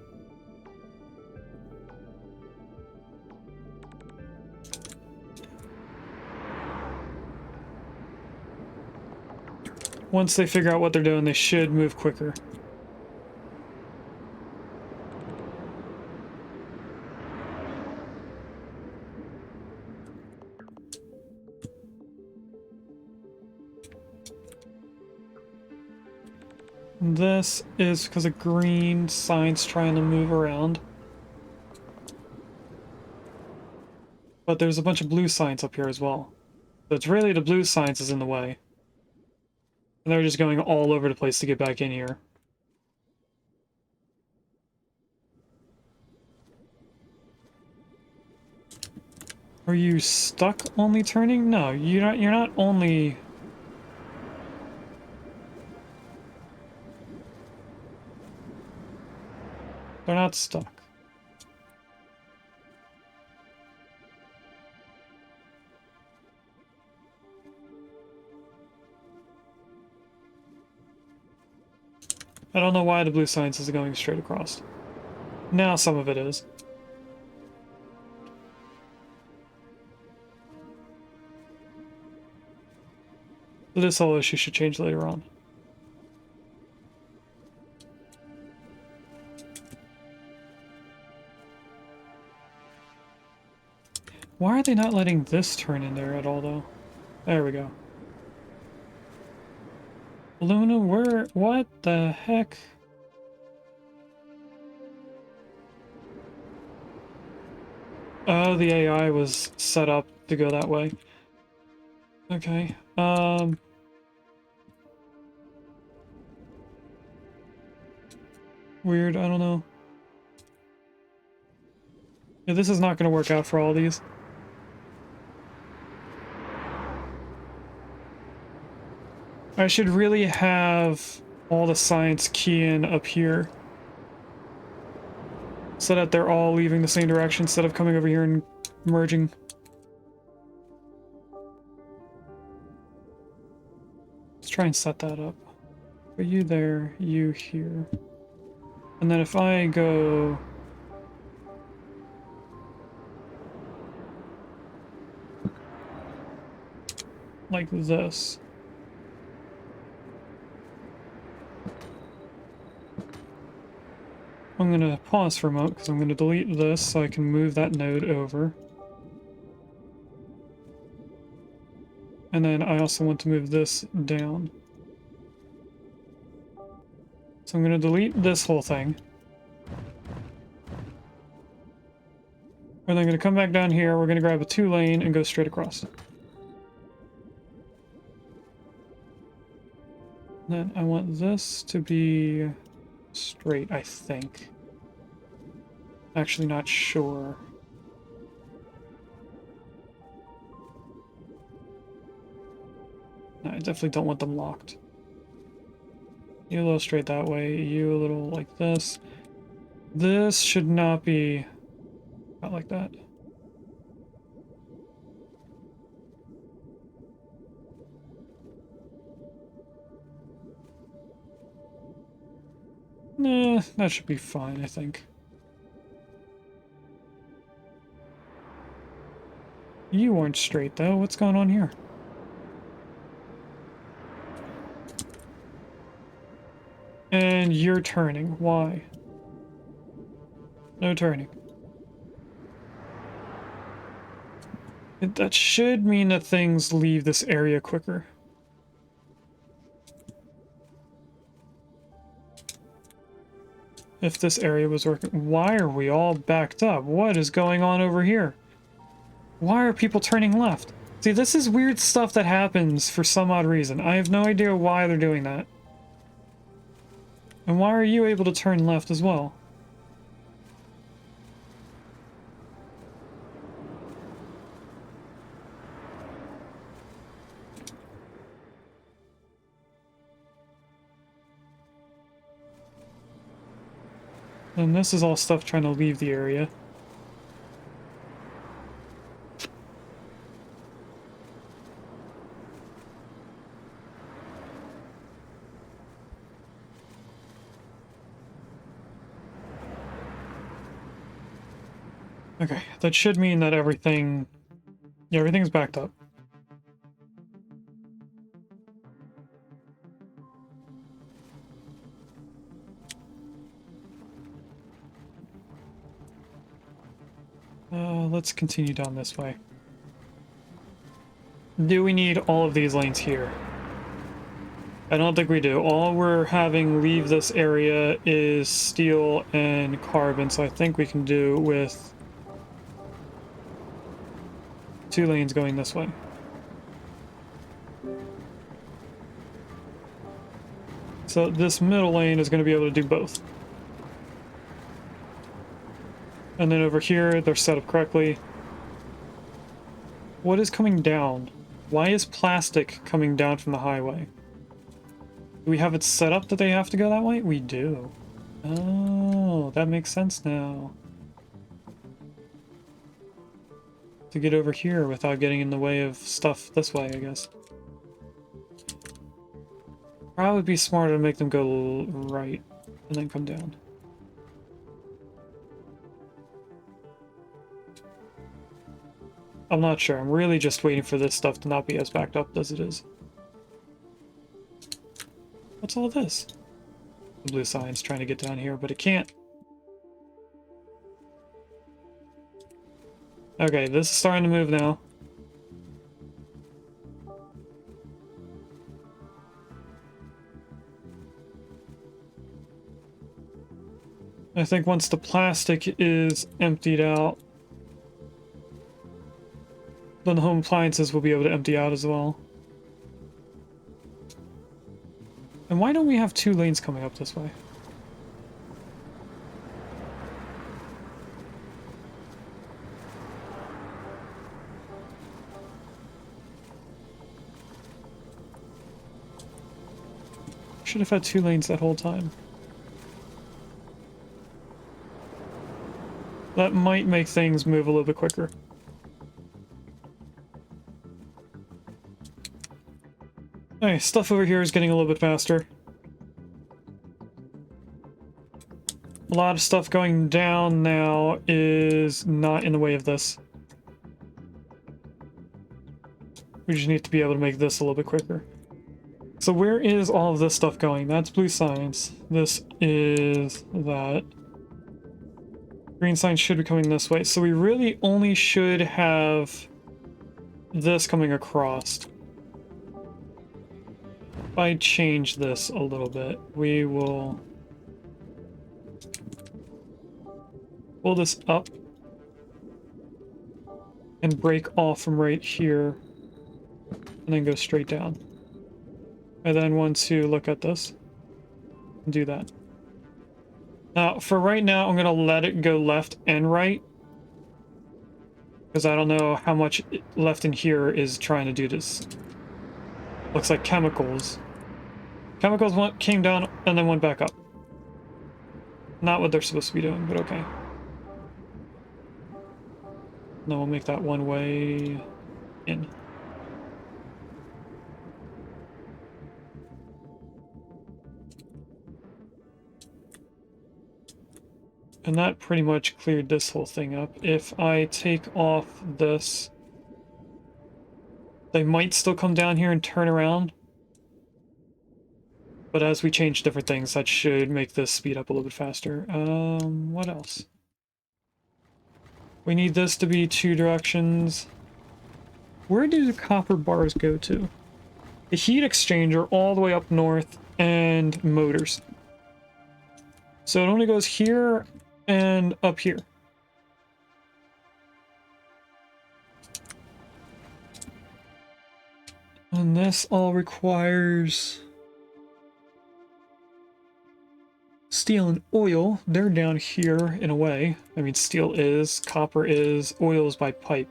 A: Once they figure out what they're doing, they should move quicker. This is because of green signs trying to move around. But there's a bunch of blue signs up here as well. So it's really the blue signs is in the way. And they're just going all over the place to get back in here. Are you stuck only turning? No, you're not only... They're not stuck. I don't know why the blue science is going straight across. Now some of it is. This whole issue should change later on. Why are they not letting this turn in there at all, though? There we go. Aluminum, where? What the heck? Oh, the AI was set up to go that way. Okay. Weird, I don't know. Yeah, this is not going to work out for all these. I should really have all the science key in up here, so that they're all leaving the same direction instead of coming over here and merging. Let's try and set that up. Put you there, you here. And then if I go... like this. I'm going to pause for a moment because I'm going to delete this so I can move that node over. And then I also want to move this down. So I'm going to delete this whole thing. And then I'm going to come back down here. We're going to grab a 2-lane and go straight across. Then I want this to be straight, I think. Actually not sure. No, I definitely don't want them locked. You a little straight that way, you a little like this. This should not be out like that. Nah, that should be fine, I think. You aren't straight, though. What's going on here? And you're turning. Why? No turning. That should mean that things leave this area quicker. If this area was working. Why are we all backed up? What is going on over here? Why are people turning left? See, this is weird stuff that happens for some odd reason. I have no idea why they're doing that. And why are you able to turn left as well? And this is all stuff trying to leave the area. Okay, that should mean that everything... Yeah, everything's backed up. Let's continue down this way. Do we need all of these lanes here? I don't think we do. All we're having leave this area is steel and carbon, so I think we can do with 2 lanes going this way. So this middle lane is going to be able to do both. And then over here, they're set up correctly. What is coming down? Why is plastic coming down from the highway? Do we have it set up that they have to go that way? We do. Oh, that makes sense now. To get over here without getting in the way of stuff this way, I guess. Probably be smarter to make them go right and then come down. I'm not sure. I'm really just waiting for this stuff to not be as backed up as it is. What's all this? The blue sign's trying to get down here, but it can't. Okay, this is starting to move now. I think once the plastic is emptied out, then the home appliances will be able to empty out as well. And why don't we have 2 lanes coming up this way? Should have had 2 lanes that whole time. That might make things move a little bit quicker. Okay, stuff over here is getting a little bit faster. A lot of stuff going down now is not in the way of this. We just need to be able to make this a little bit quicker. So where is all of this stuff going? That's blue science. This is that. Green science should be coming this way. So we really only should have this coming across. If I change this a little bit, we will pull this up and break off from right here and then go straight down. I then want to look at this and do that. Now, for right now, I'm going to let it go left and right because I don't know how much left in here is trying to do this. Looks like chemicals. Chemicals came down and then went back up. Not what they're supposed to be doing, but okay. Now we'll make that one way in. And that pretty much cleared this whole thing up. If I take off this, they might still come down here and turn around. But as we change different things, that should make this speed up a little bit faster. What else? We need this to be 2 directions. Where do the copper bars go to? The heat exchanger all the way up north and motors. So it only goes here and up here. And this all requires steel and oil. They're down here in a way. I mean, steel is, copper is, oil is by pipe.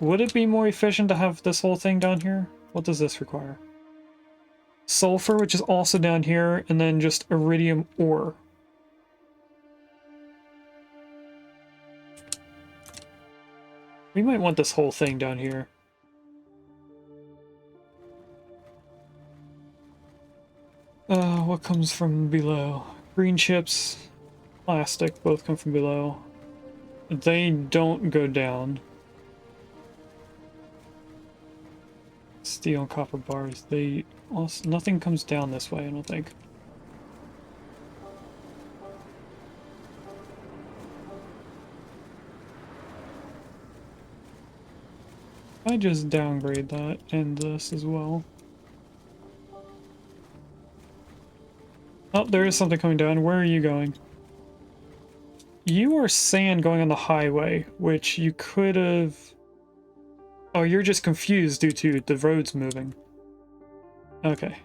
A: Would it be more efficient to have this whole thing down here? What does this require? Sulfur, which is also down here, and then just iridium ore. We might want this whole thing down here. What comes from below? Green chips, plastic, both come from below. They don't go down. Steel and copper bars, they also, nothing comes down this way, I don't think. I just downgrade that and this as well. Oh, there is something coming down. Where are you going? You are sand going on the highway, which you could have... Oh, you're just confused due to the roads moving. Okay.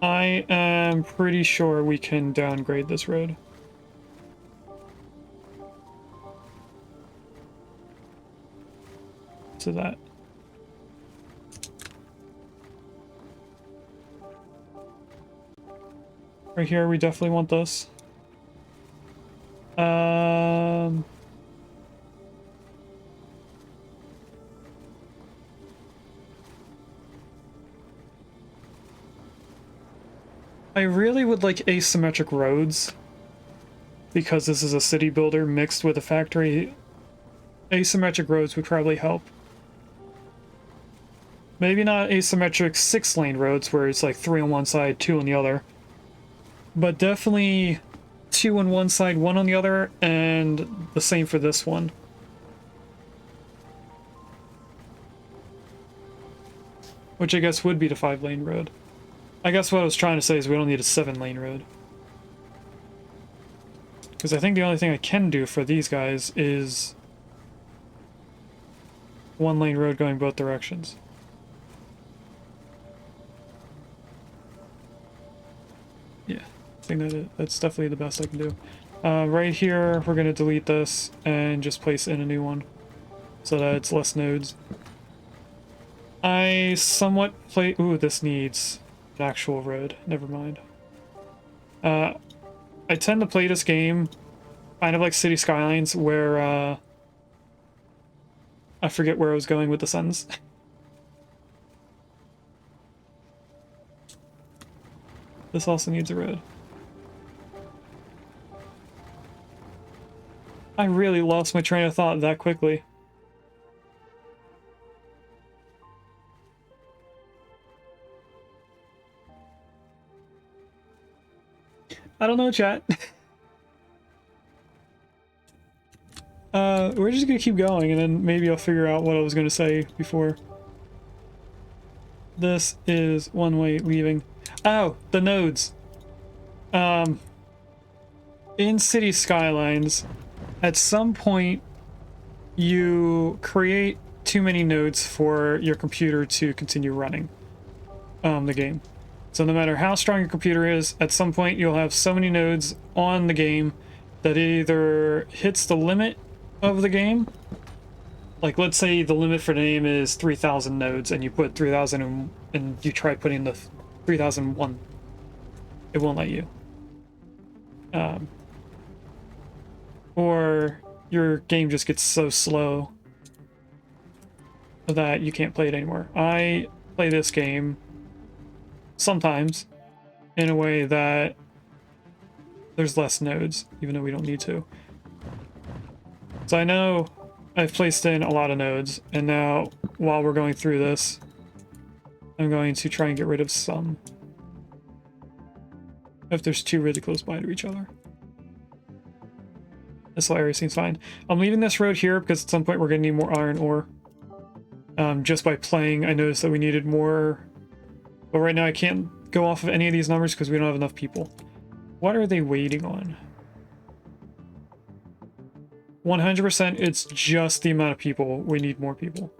A: I am pretty sure we can downgrade this road. To that. Right here, we definitely want this. I really would like asymmetric roads because this is a city builder mixed with a factory. Asymmetric roads would probably help. Maybe not asymmetric 6-lane roads where it's like 3 on one side, 2 on the other. But definitely 2 on one side, 1 on the other, and the same for this one. Which I guess would be the 5-lane road. I guess what I was trying to say is we don't need a 7-lane road. Because I think the only thing I can do for these guys is 1-lane road going both directions. Yeah, I think that's definitely the best I can do. Right here, we're going to delete this and just place in a new one so that it's less nodes. I somewhat play... Ooh, this needs an actual road. Never mind. I tend to play this game kind of like City Skylines, where I forget where I was going with the sentence. This also needs a road. I really lost my train of thought that quickly. I don't know, chat. We're just gonna keep going, and then maybe I'll figure out what I was gonna say before. This is one way leaving. Oh, the nodes. In City Skylines, at some point, you create too many nodes for your computer to continue running the game. So no matter how strong your computer is, at some point you'll have so many nodes on the game that it either hits the limit of the game. Like, let's say the limit for the game is 3,000 nodes, and you put 3,000 and you try putting the 3,001. It won't let you. Or your game just gets so slow that you can't play it anymore. I play this game sometimes in a way that there's less nodes, even though we don't need to. So I know I've placed in a lot of nodes, and now while we're going through this, I'm going to try and get rid of some if there's two really close by to each other. This whole area seems fine. I'm leaving this road here because at some point we're going to need more iron ore. Just by playing, I noticed that we needed more, but right now I can't go off of any of these numbers because we don't have enough people. What are they waiting on? 100%, it's just the amount of people. We need more people.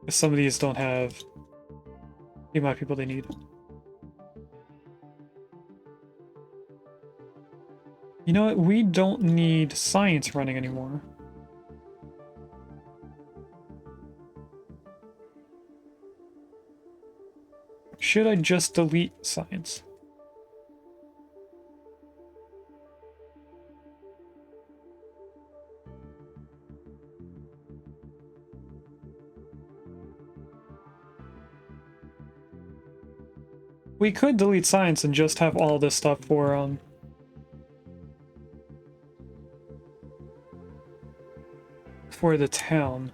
A: Some of these don't have the amount of people they need. You know what? We don't need science running anymore. Should I just delete science? We could delete science and just have all this stuff for the town.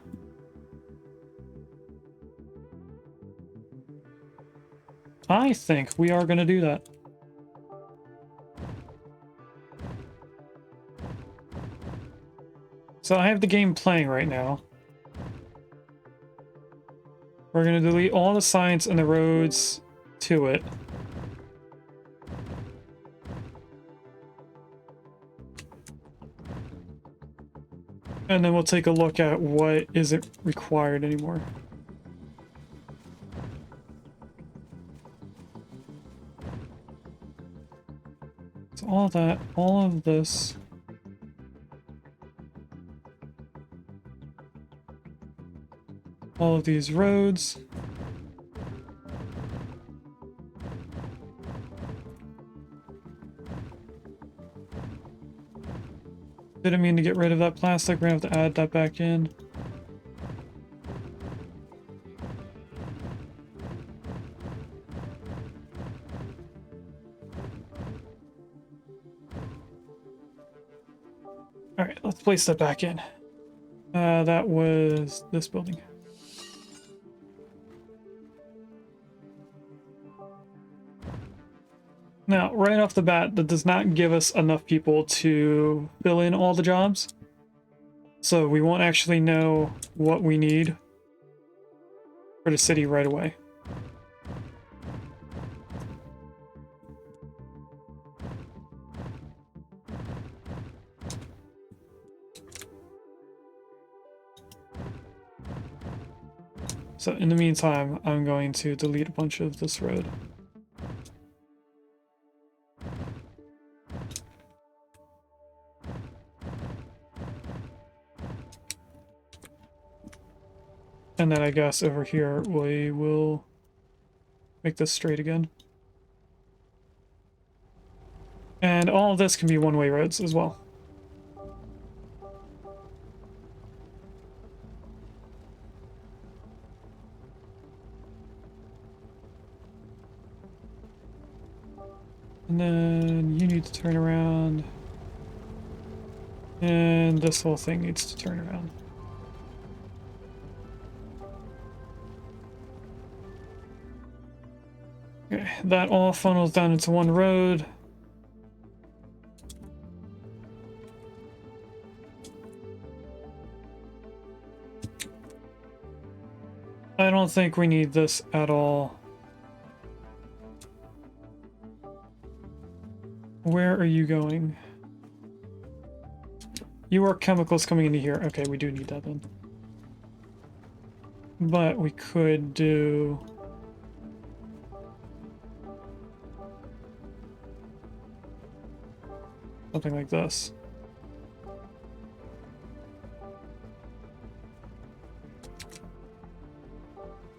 A: I think we are going to do that. So I have the game playing right now. We're going to delete all the science and the roads to it. And then we'll take a look at what isn't required anymore. So all that, all of this. All of these roads. Didn't mean to get rid of that plastic. We're gonna have to add that back in. Alright, let's place that back in. That was this building. Now, right off the bat, that does not give us enough people to fill in all the jobs. So we won't actually know what we need for the city right away. So in the meantime, I'm going to delete a bunch of this road. And then I guess over here we will make this straight again. And all of this can be one-way roads as well. And then you need to turn around. And this whole thing needs to turn around. Okay, that all funnels down into one road. I don't think we need this at all. Where are you going? You are chemicals coming into here. Okay, we do need that then. But we could do... something like this.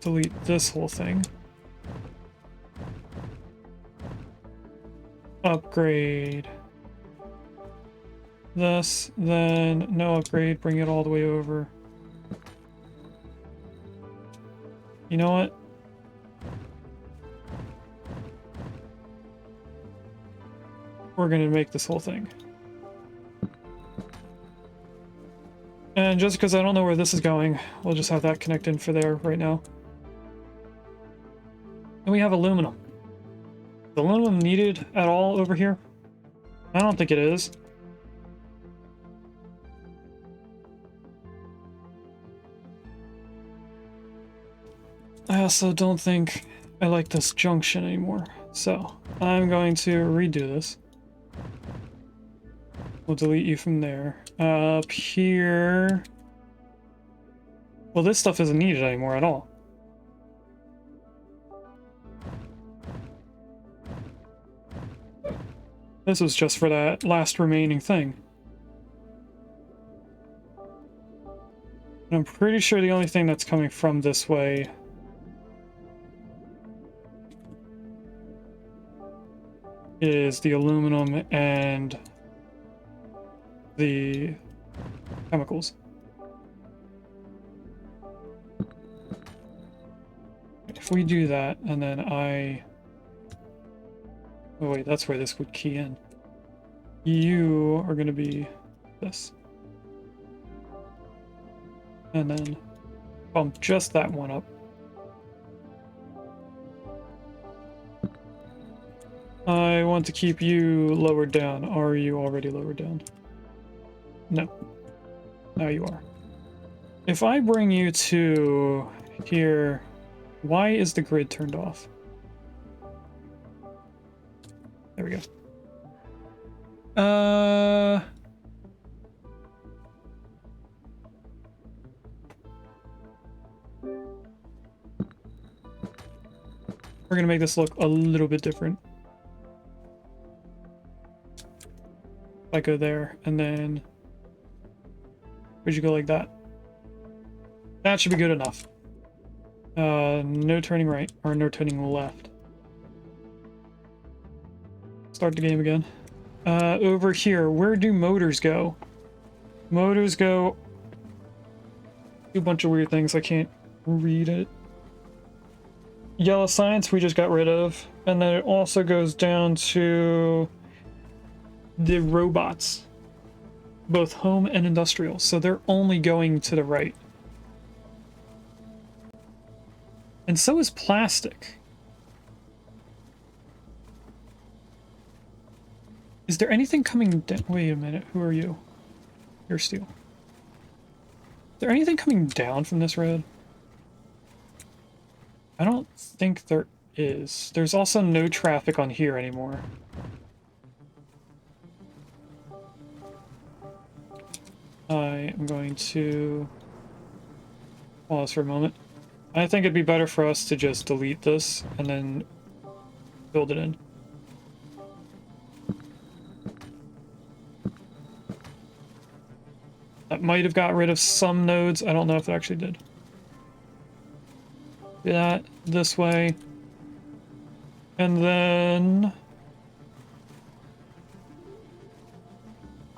A: Delete this whole thing. Upgrade this, then no upgrade, bring it all the way over. You know what? We're gonna make this whole thing. And just because I don't know where this is going, we'll just have that connect in for there right now. And we have aluminum. Is aluminum needed at all over here? I don't think it is. I also don't think I like this junction anymore. So I'm going to redo this. We'll delete you from there. Up here... well, this stuff isn't needed anymore at all. This was just for that last remaining thing. And I'm pretty sure the only thing that's coming from this way is the aluminum and the chemicals. If we do that, and then oh wait, that's where this would key in. You are going to be this. And then bump just that one up. I want to keep you lowered down. Are you already lowered down? No. Now you are. If I bring you to here, why is the grid turned off? There we go. We're gonna make this look a little bit different. If I go there, and then would you go like that? That should be good enough. No turning right, or no turning left. Start the game again. Over here, where do motors go? Motors go... do a bunch of weird things, I can't read it. Yellow science we just got rid of, and then it also goes down to the robots, both home and industrial, so they're only going to the right. And so is plastic. Is there anything coming down? Wait a minute, who are you? You're steel. Is there anything coming down from this road? I don't think there is. There's also no traffic on here anymore. I am going to pause for a moment. I think it'd be better for us to just delete this and then build it in. That might have got rid of some nodes. I don't know if it actually did. Do that this way. And then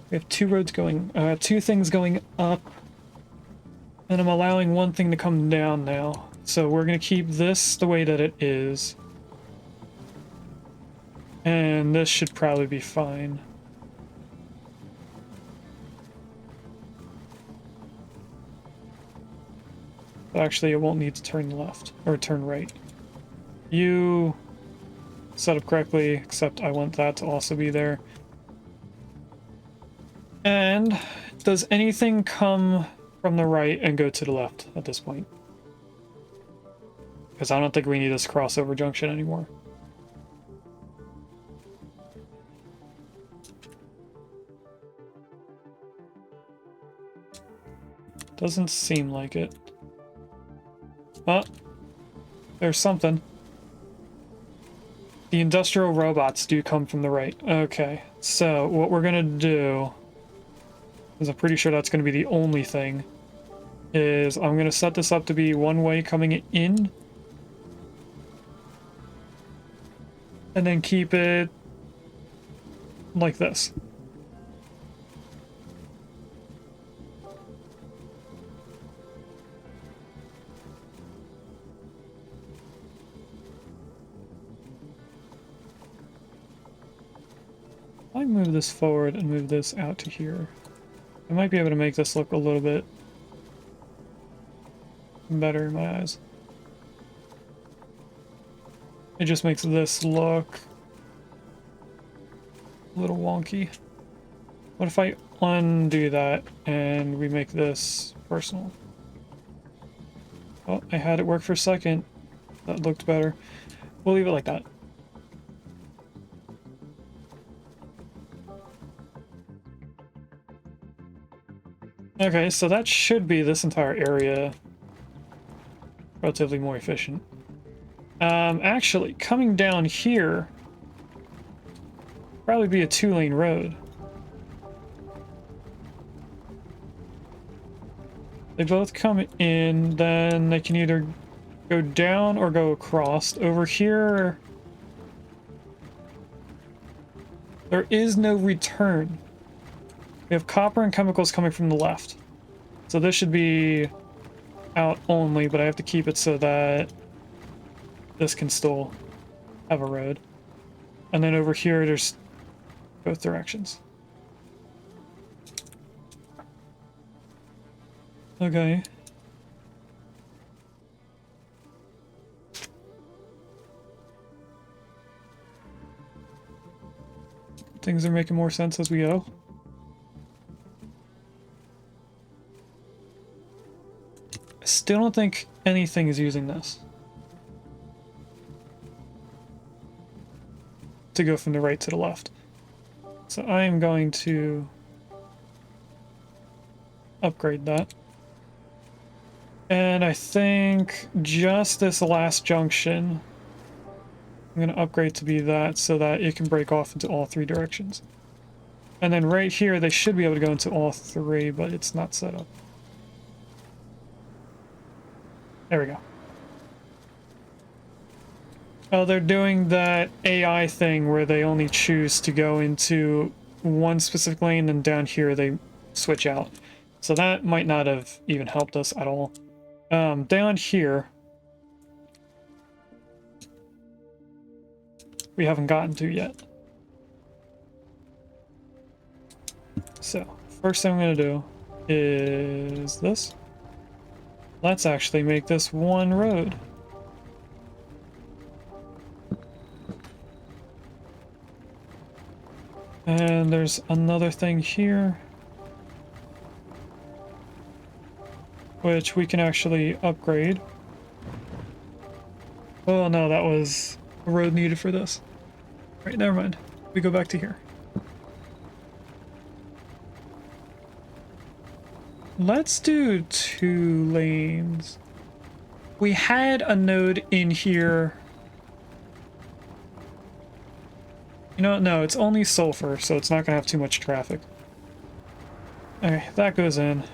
A: we have two roads going, two things going up. And I'm allowing one thing to come down now. So we're going to keep this the way that it is. And this should probably be fine. But actually, it won't need to turn left, or turn right. You set up correctly, except I want that to also be there. And does anything come from the right and go to the left at this point? Because I don't think we need this crossover junction anymore. Doesn't seem like it. Oh, there's something. The industrial robots do come from the right. Okay, so what we're gonna do, because I'm pretty sure that's gonna be the only thing, is I'm gonna set this up to be one way coming in, and then keep it like this. I move this forward and move this out to here. I might be able to make this look a little bit better in my eyes. It just makes this look a little wonky. What if I undo that and we make this personal? Oh, I had it work for a second. That looked better. We'll leave it like that. Okay, so that should be this entire area relatively more efficient. Actually, coming down here, probably be a 2-lane road. They both come in, then they can either go down or go across. Over here, there is no return. We have copper and chemicals coming from the left. So this should be out only, but I have to keep it so that this can still have a road. And then over here, there's both directions. Okay. Things are making more sense as we go. I still don't think anything is using this to go from the right to the left. So I am going to upgrade that. And I think just this last junction, I'm going to upgrade to be that so that it can break off into all 3 directions. And then right here, they should be able to go into all 3, but it's not set up. There we go. Oh, they're doing that AI thing where they only choose to go into one specific lane, and down here they switch out. So that might not have even helped us at all. Down here, we haven't gotten to yet. So, first thing I'm going to do is this. Let's actually make this one road. And there's another thing here, which we can actually upgrade. Oh no, that was a road needed for this. Right, never mind. We go back to here. Let's do 2 lanes. We had a node in here. You know, no, it's only sulfur, so it's not gonna have too much traffic. Okay, that goes in.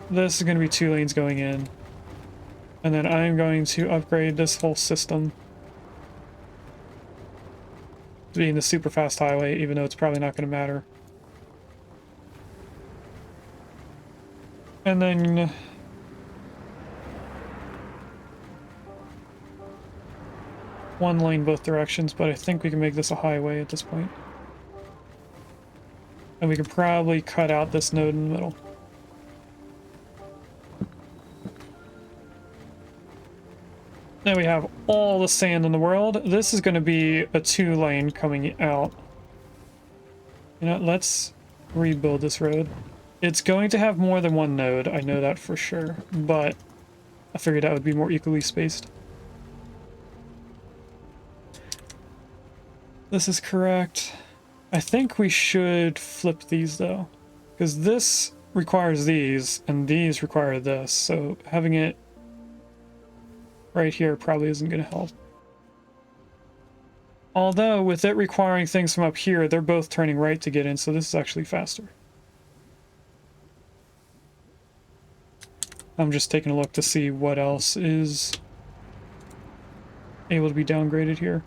A: This is gonna be 2 lanes going in. And then I'm going to upgrade this whole system to being the super fast highway, even though it's probably not gonna matter. And then one lane both directions, but I think we can make this a highway at this point. And we can probably cut out this node in the middle. Now we have all the sand in the world. This is going to be a 2-lane coming out. You know, let's rebuild this road. It's going to have more than one node, I know that for sure, but I figured that would be more equally spaced. This is correct. I think we should flip these though, because this requires these and these require this, so having it right here probably isn't going to help. Although with it requiring things from up here, they're both turning right to get in, so this is actually faster. I'm just taking a look to see what else is able to be downgraded here.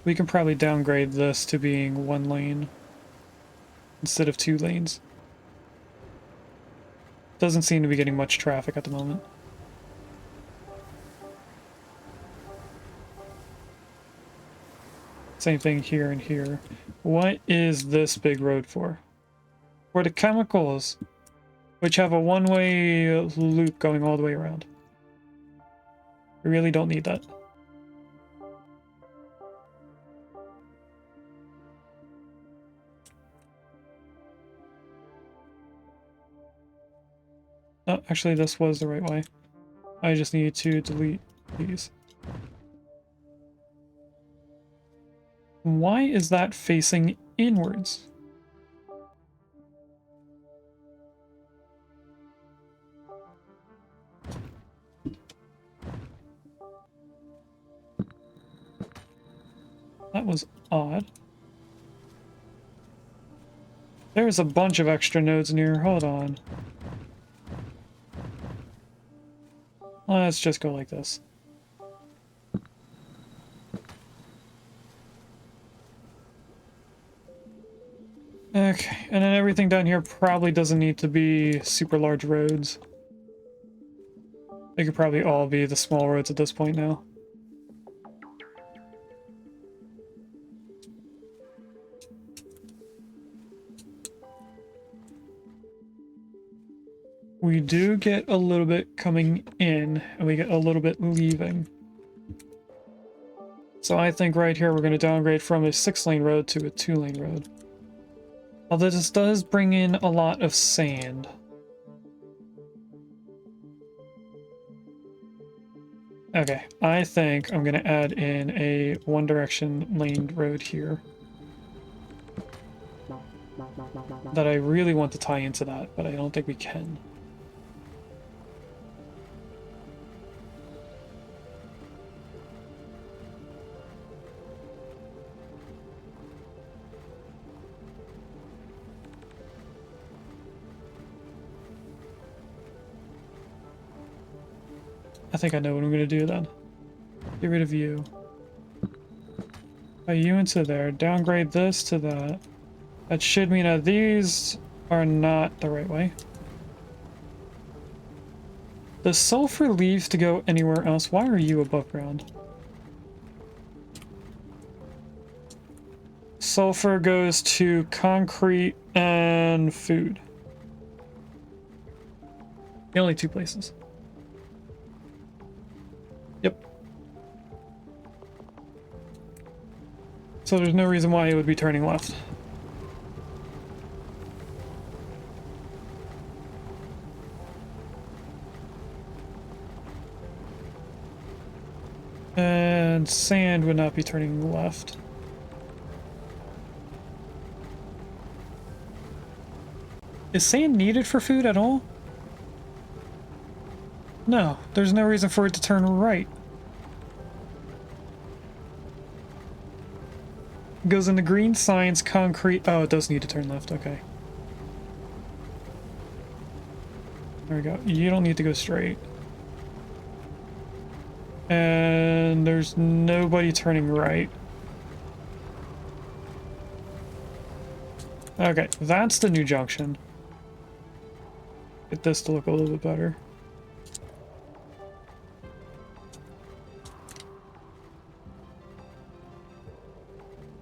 A: We can probably downgrade this to being 1 lane instead of 2 lanes. Doesn't seem to be getting much traffic at the moment. Same thing here and here. What is this big road for? For the chemicals, which have a one-way loop going all the way around. We really don't need that. Oh, actually, this was the right way. I just need to delete these. Why is that facing inwards? That was odd. There's a bunch of extra nodes in here. Hold on. Let's just go like this. Okay, and then everything down here probably doesn't need to be super large roads. They could probably all be the small roads at this point now. We do get a little bit coming in, and we get a little bit leaving. So I think right here we're going to downgrade from a 6-lane road to a 2-lane road. Although this does bring in a lot of sand. Okay, I think I'm going to add in a one-direction laned road here. That I really want to tie into that, but I don't think we can. I think I know what I'm going to do then. Get rid of you. Put you into there. Downgrade this to that. That should mean that these are not the right way. Does sulfur leave to go anywhere else? Why are you above ground? Sulfur goes to concrete and food. The only 2 places. Yep. So there's no reason why it would be turning left. And sand would not be turning left. Is sand needed for food at all? No, there's no reason for it to turn right. It goes into green, science, concrete. Oh, it does need to turn left, okay. There we go. You don't need to go straight. And there's nobody turning right. Okay, that's the new junction. Get this to look a little bit better.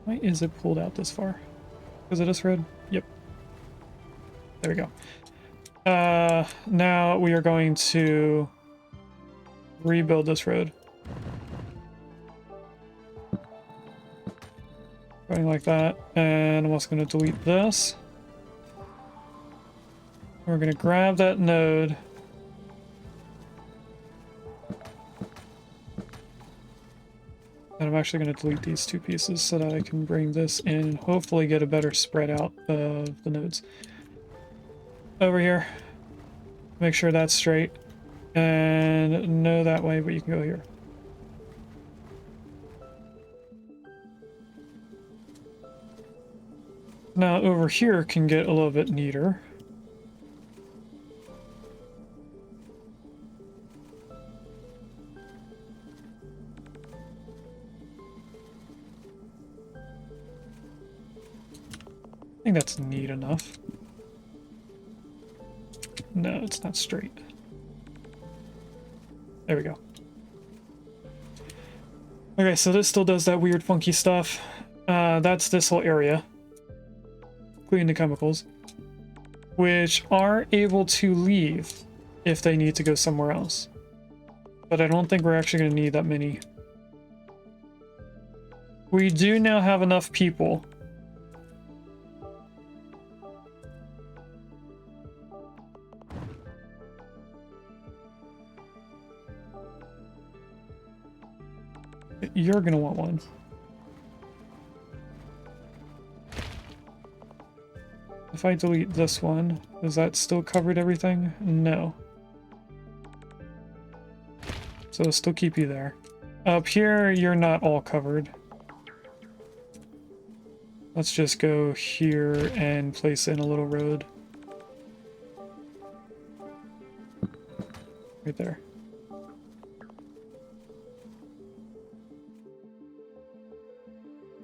A: Why is it pulled out this far? Because it is red? Yep. There we go. Now we are going to rebuild this road. Going like that, and I'm also going to delete this. We're going to grab that node. And I'm actually going to delete these two pieces so that I can bring this in and hopefully get a better spread out of the nodes. Over here. Make sure that's straight. And no that way, but you can go here. Now over here can get a little bit neater. I think that's neat enough. No, it's not straight. There we go. Okay, so this still does that weird funky stuff. That's this whole area, including the chemicals, which are able to leave if they need to go somewhere else. But I don't think we're actually going to need that many. We do now have enough people. You're gonna want one. If I delete this one, is that still covered everything? No. So it'll still keep you there. Up here, you're not all covered. Let's just go here and place in a little road. Right there.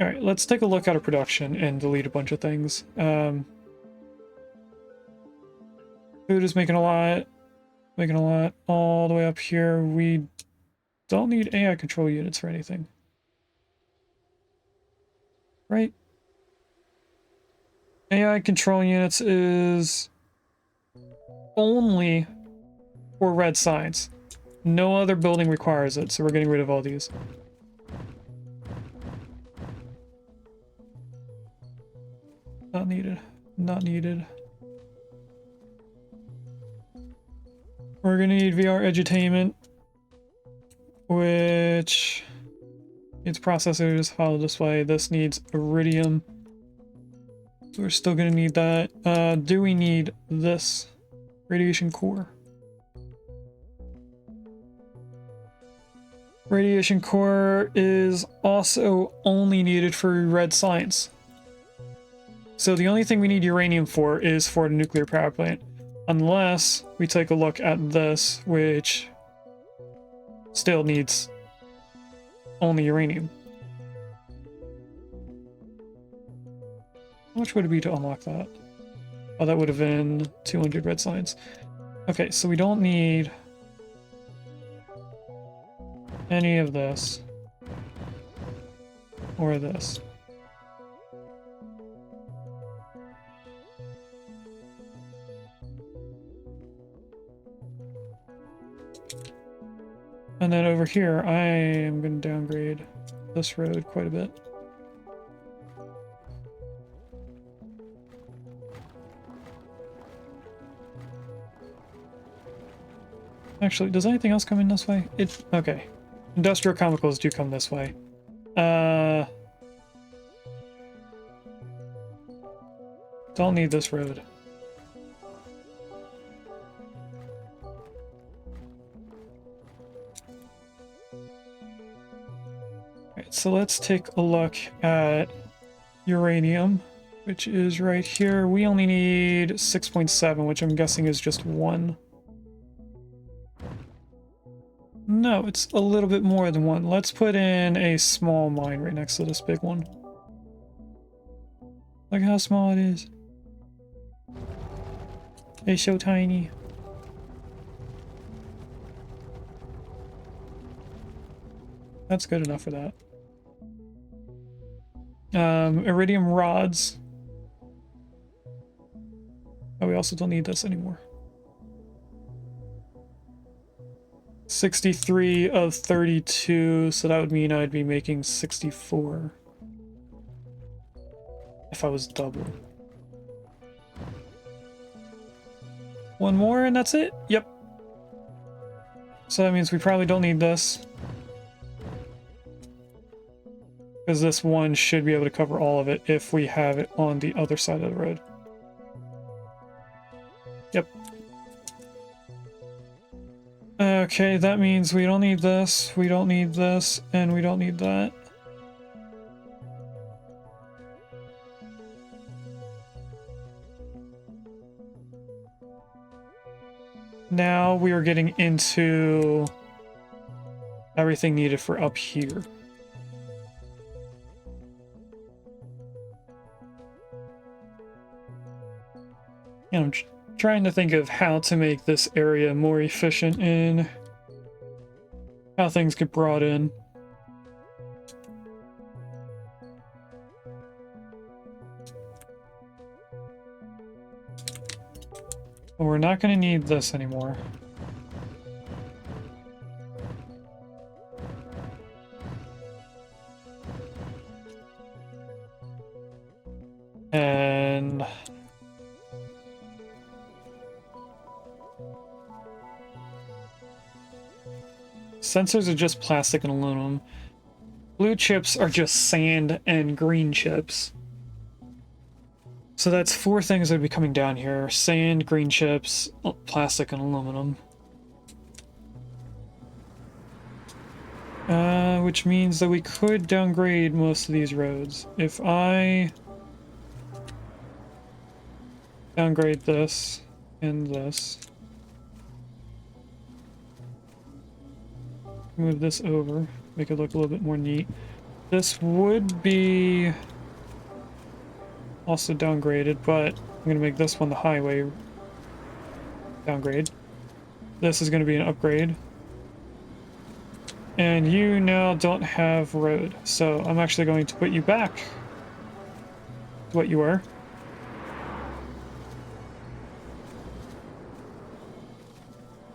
A: Alright, let's take a look at our production and delete a bunch of things. Food is making a lot all the way up here. We don't need AI control units for anything. Right? AI control units is only for red signs. No other building requires it, so we're getting rid of all these. Not needed. Not needed. We're gonna need VR edutainment, which needs processors, file display. This needs iridium. So we're still gonna need that. Do we need this? Radiation core. Radiation core is also only needed for red science. So the only thing we need uranium for is for the nuclear power plant. Unless we take a look at this, which still needs only uranium. How much would it be to unlock that? Oh, that would have been 200 red science. Okay, so we don't need any of this or this. And then over here, I am going to downgrade this road quite a bit. Actually, does anything else come in this way? Okay. Industrial chemicals do come this way. Don't need this road. Alright, so let's take a look at uranium, which is right here. We only need 6.7, which I'm guessing is just 1. No, it's a little bit more than 1. Let's put in a small mine right next to this big one. Look how small it is. It's so tiny. That's good enough for that. Iridium rods. Oh, we also don't need this anymore. 63 of 32, so that would mean I'd be making 64 if I was double. One more and that's it? Yep. So that means we probably don't need this, because this one should be able to cover all of it if we have it on the other side of the road. Yep. Okay, that means we don't need this, we don't need this, and we don't need that. Now we are getting into everything needed for up here. And I'm trying to think of how to make this area more efficient in how things get brought in. But we're not going to need this anymore. And sensors are just plastic and aluminum. Blue chips are just sand and green chips. So that's 4 things that would be coming down here. Sand, green chips, plastic, and aluminum. Which means that we could downgrade most of these roads. If I downgrade this and this. Move this over, make it look a little bit more neat. This would be also downgraded, but I'm going to make this one the highway downgrade. This is going to be an upgrade. And you now don't have road, so I'm actually going to put you back to what you were.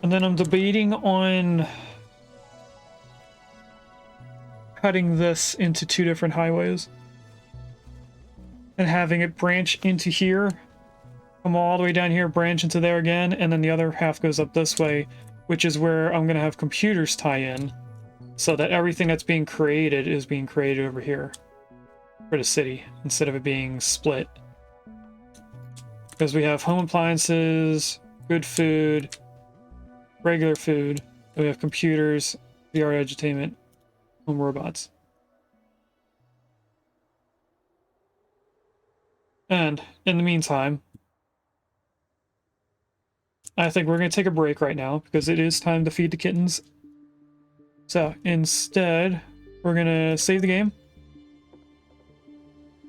A: And then I'm debating on cutting this into 2 different highways and having it branch into here, come all the way down here, branch into there again, and then the other half goes up this way, which is where I'm going to have computers tie in, so that everything that's being created is being created over here for the city, instead of it being split. Because we have home appliances, good food, regular food, and we have computers, VR edutainment, home robots. And in the meantime, I think we're going to take a break right now because it is time to feed the kittens. So instead, we're going to save the game.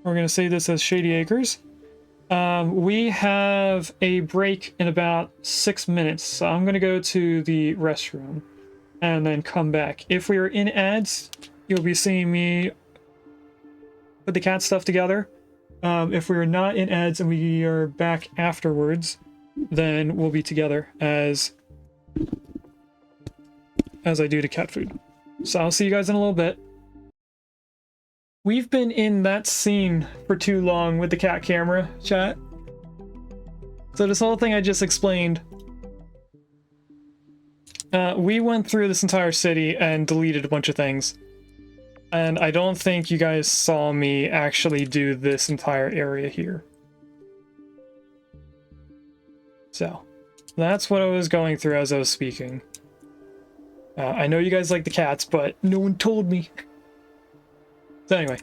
A: We're going to save this as Shady Acres. We have a break in about 6 minutes, so I'm going to go to the restroom and then come back. If we are in ads, you'll be seeing me put the cat stuff together. If we are not in ads and we are back afterwards, then we'll be together as I do the cat food. So I'll see you guys in a little bit. We've been in that scene for too long with the cat camera, chat. So this whole thing I just explained, we went through this entire city and deleted a bunch of things. And I don't think you guys saw me actually do this entire area here. So, that's what I was going through as I was speaking. I know you guys like the cats, but no one told me. So anyway.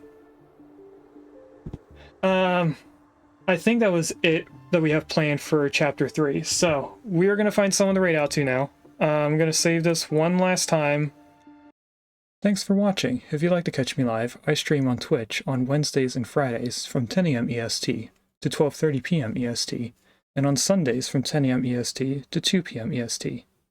A: I think that was it that we have planned for Chapter 3. So, we are going to find someone to raid out to now. I'm going to save this one last time. Thanks for watching. If you'd like to catch me live, I stream on Twitch on Wednesdays and Fridays from 10 AM EST to 12:30 PM EST, and on Sundays from 10 AM EST to 2 PM EST.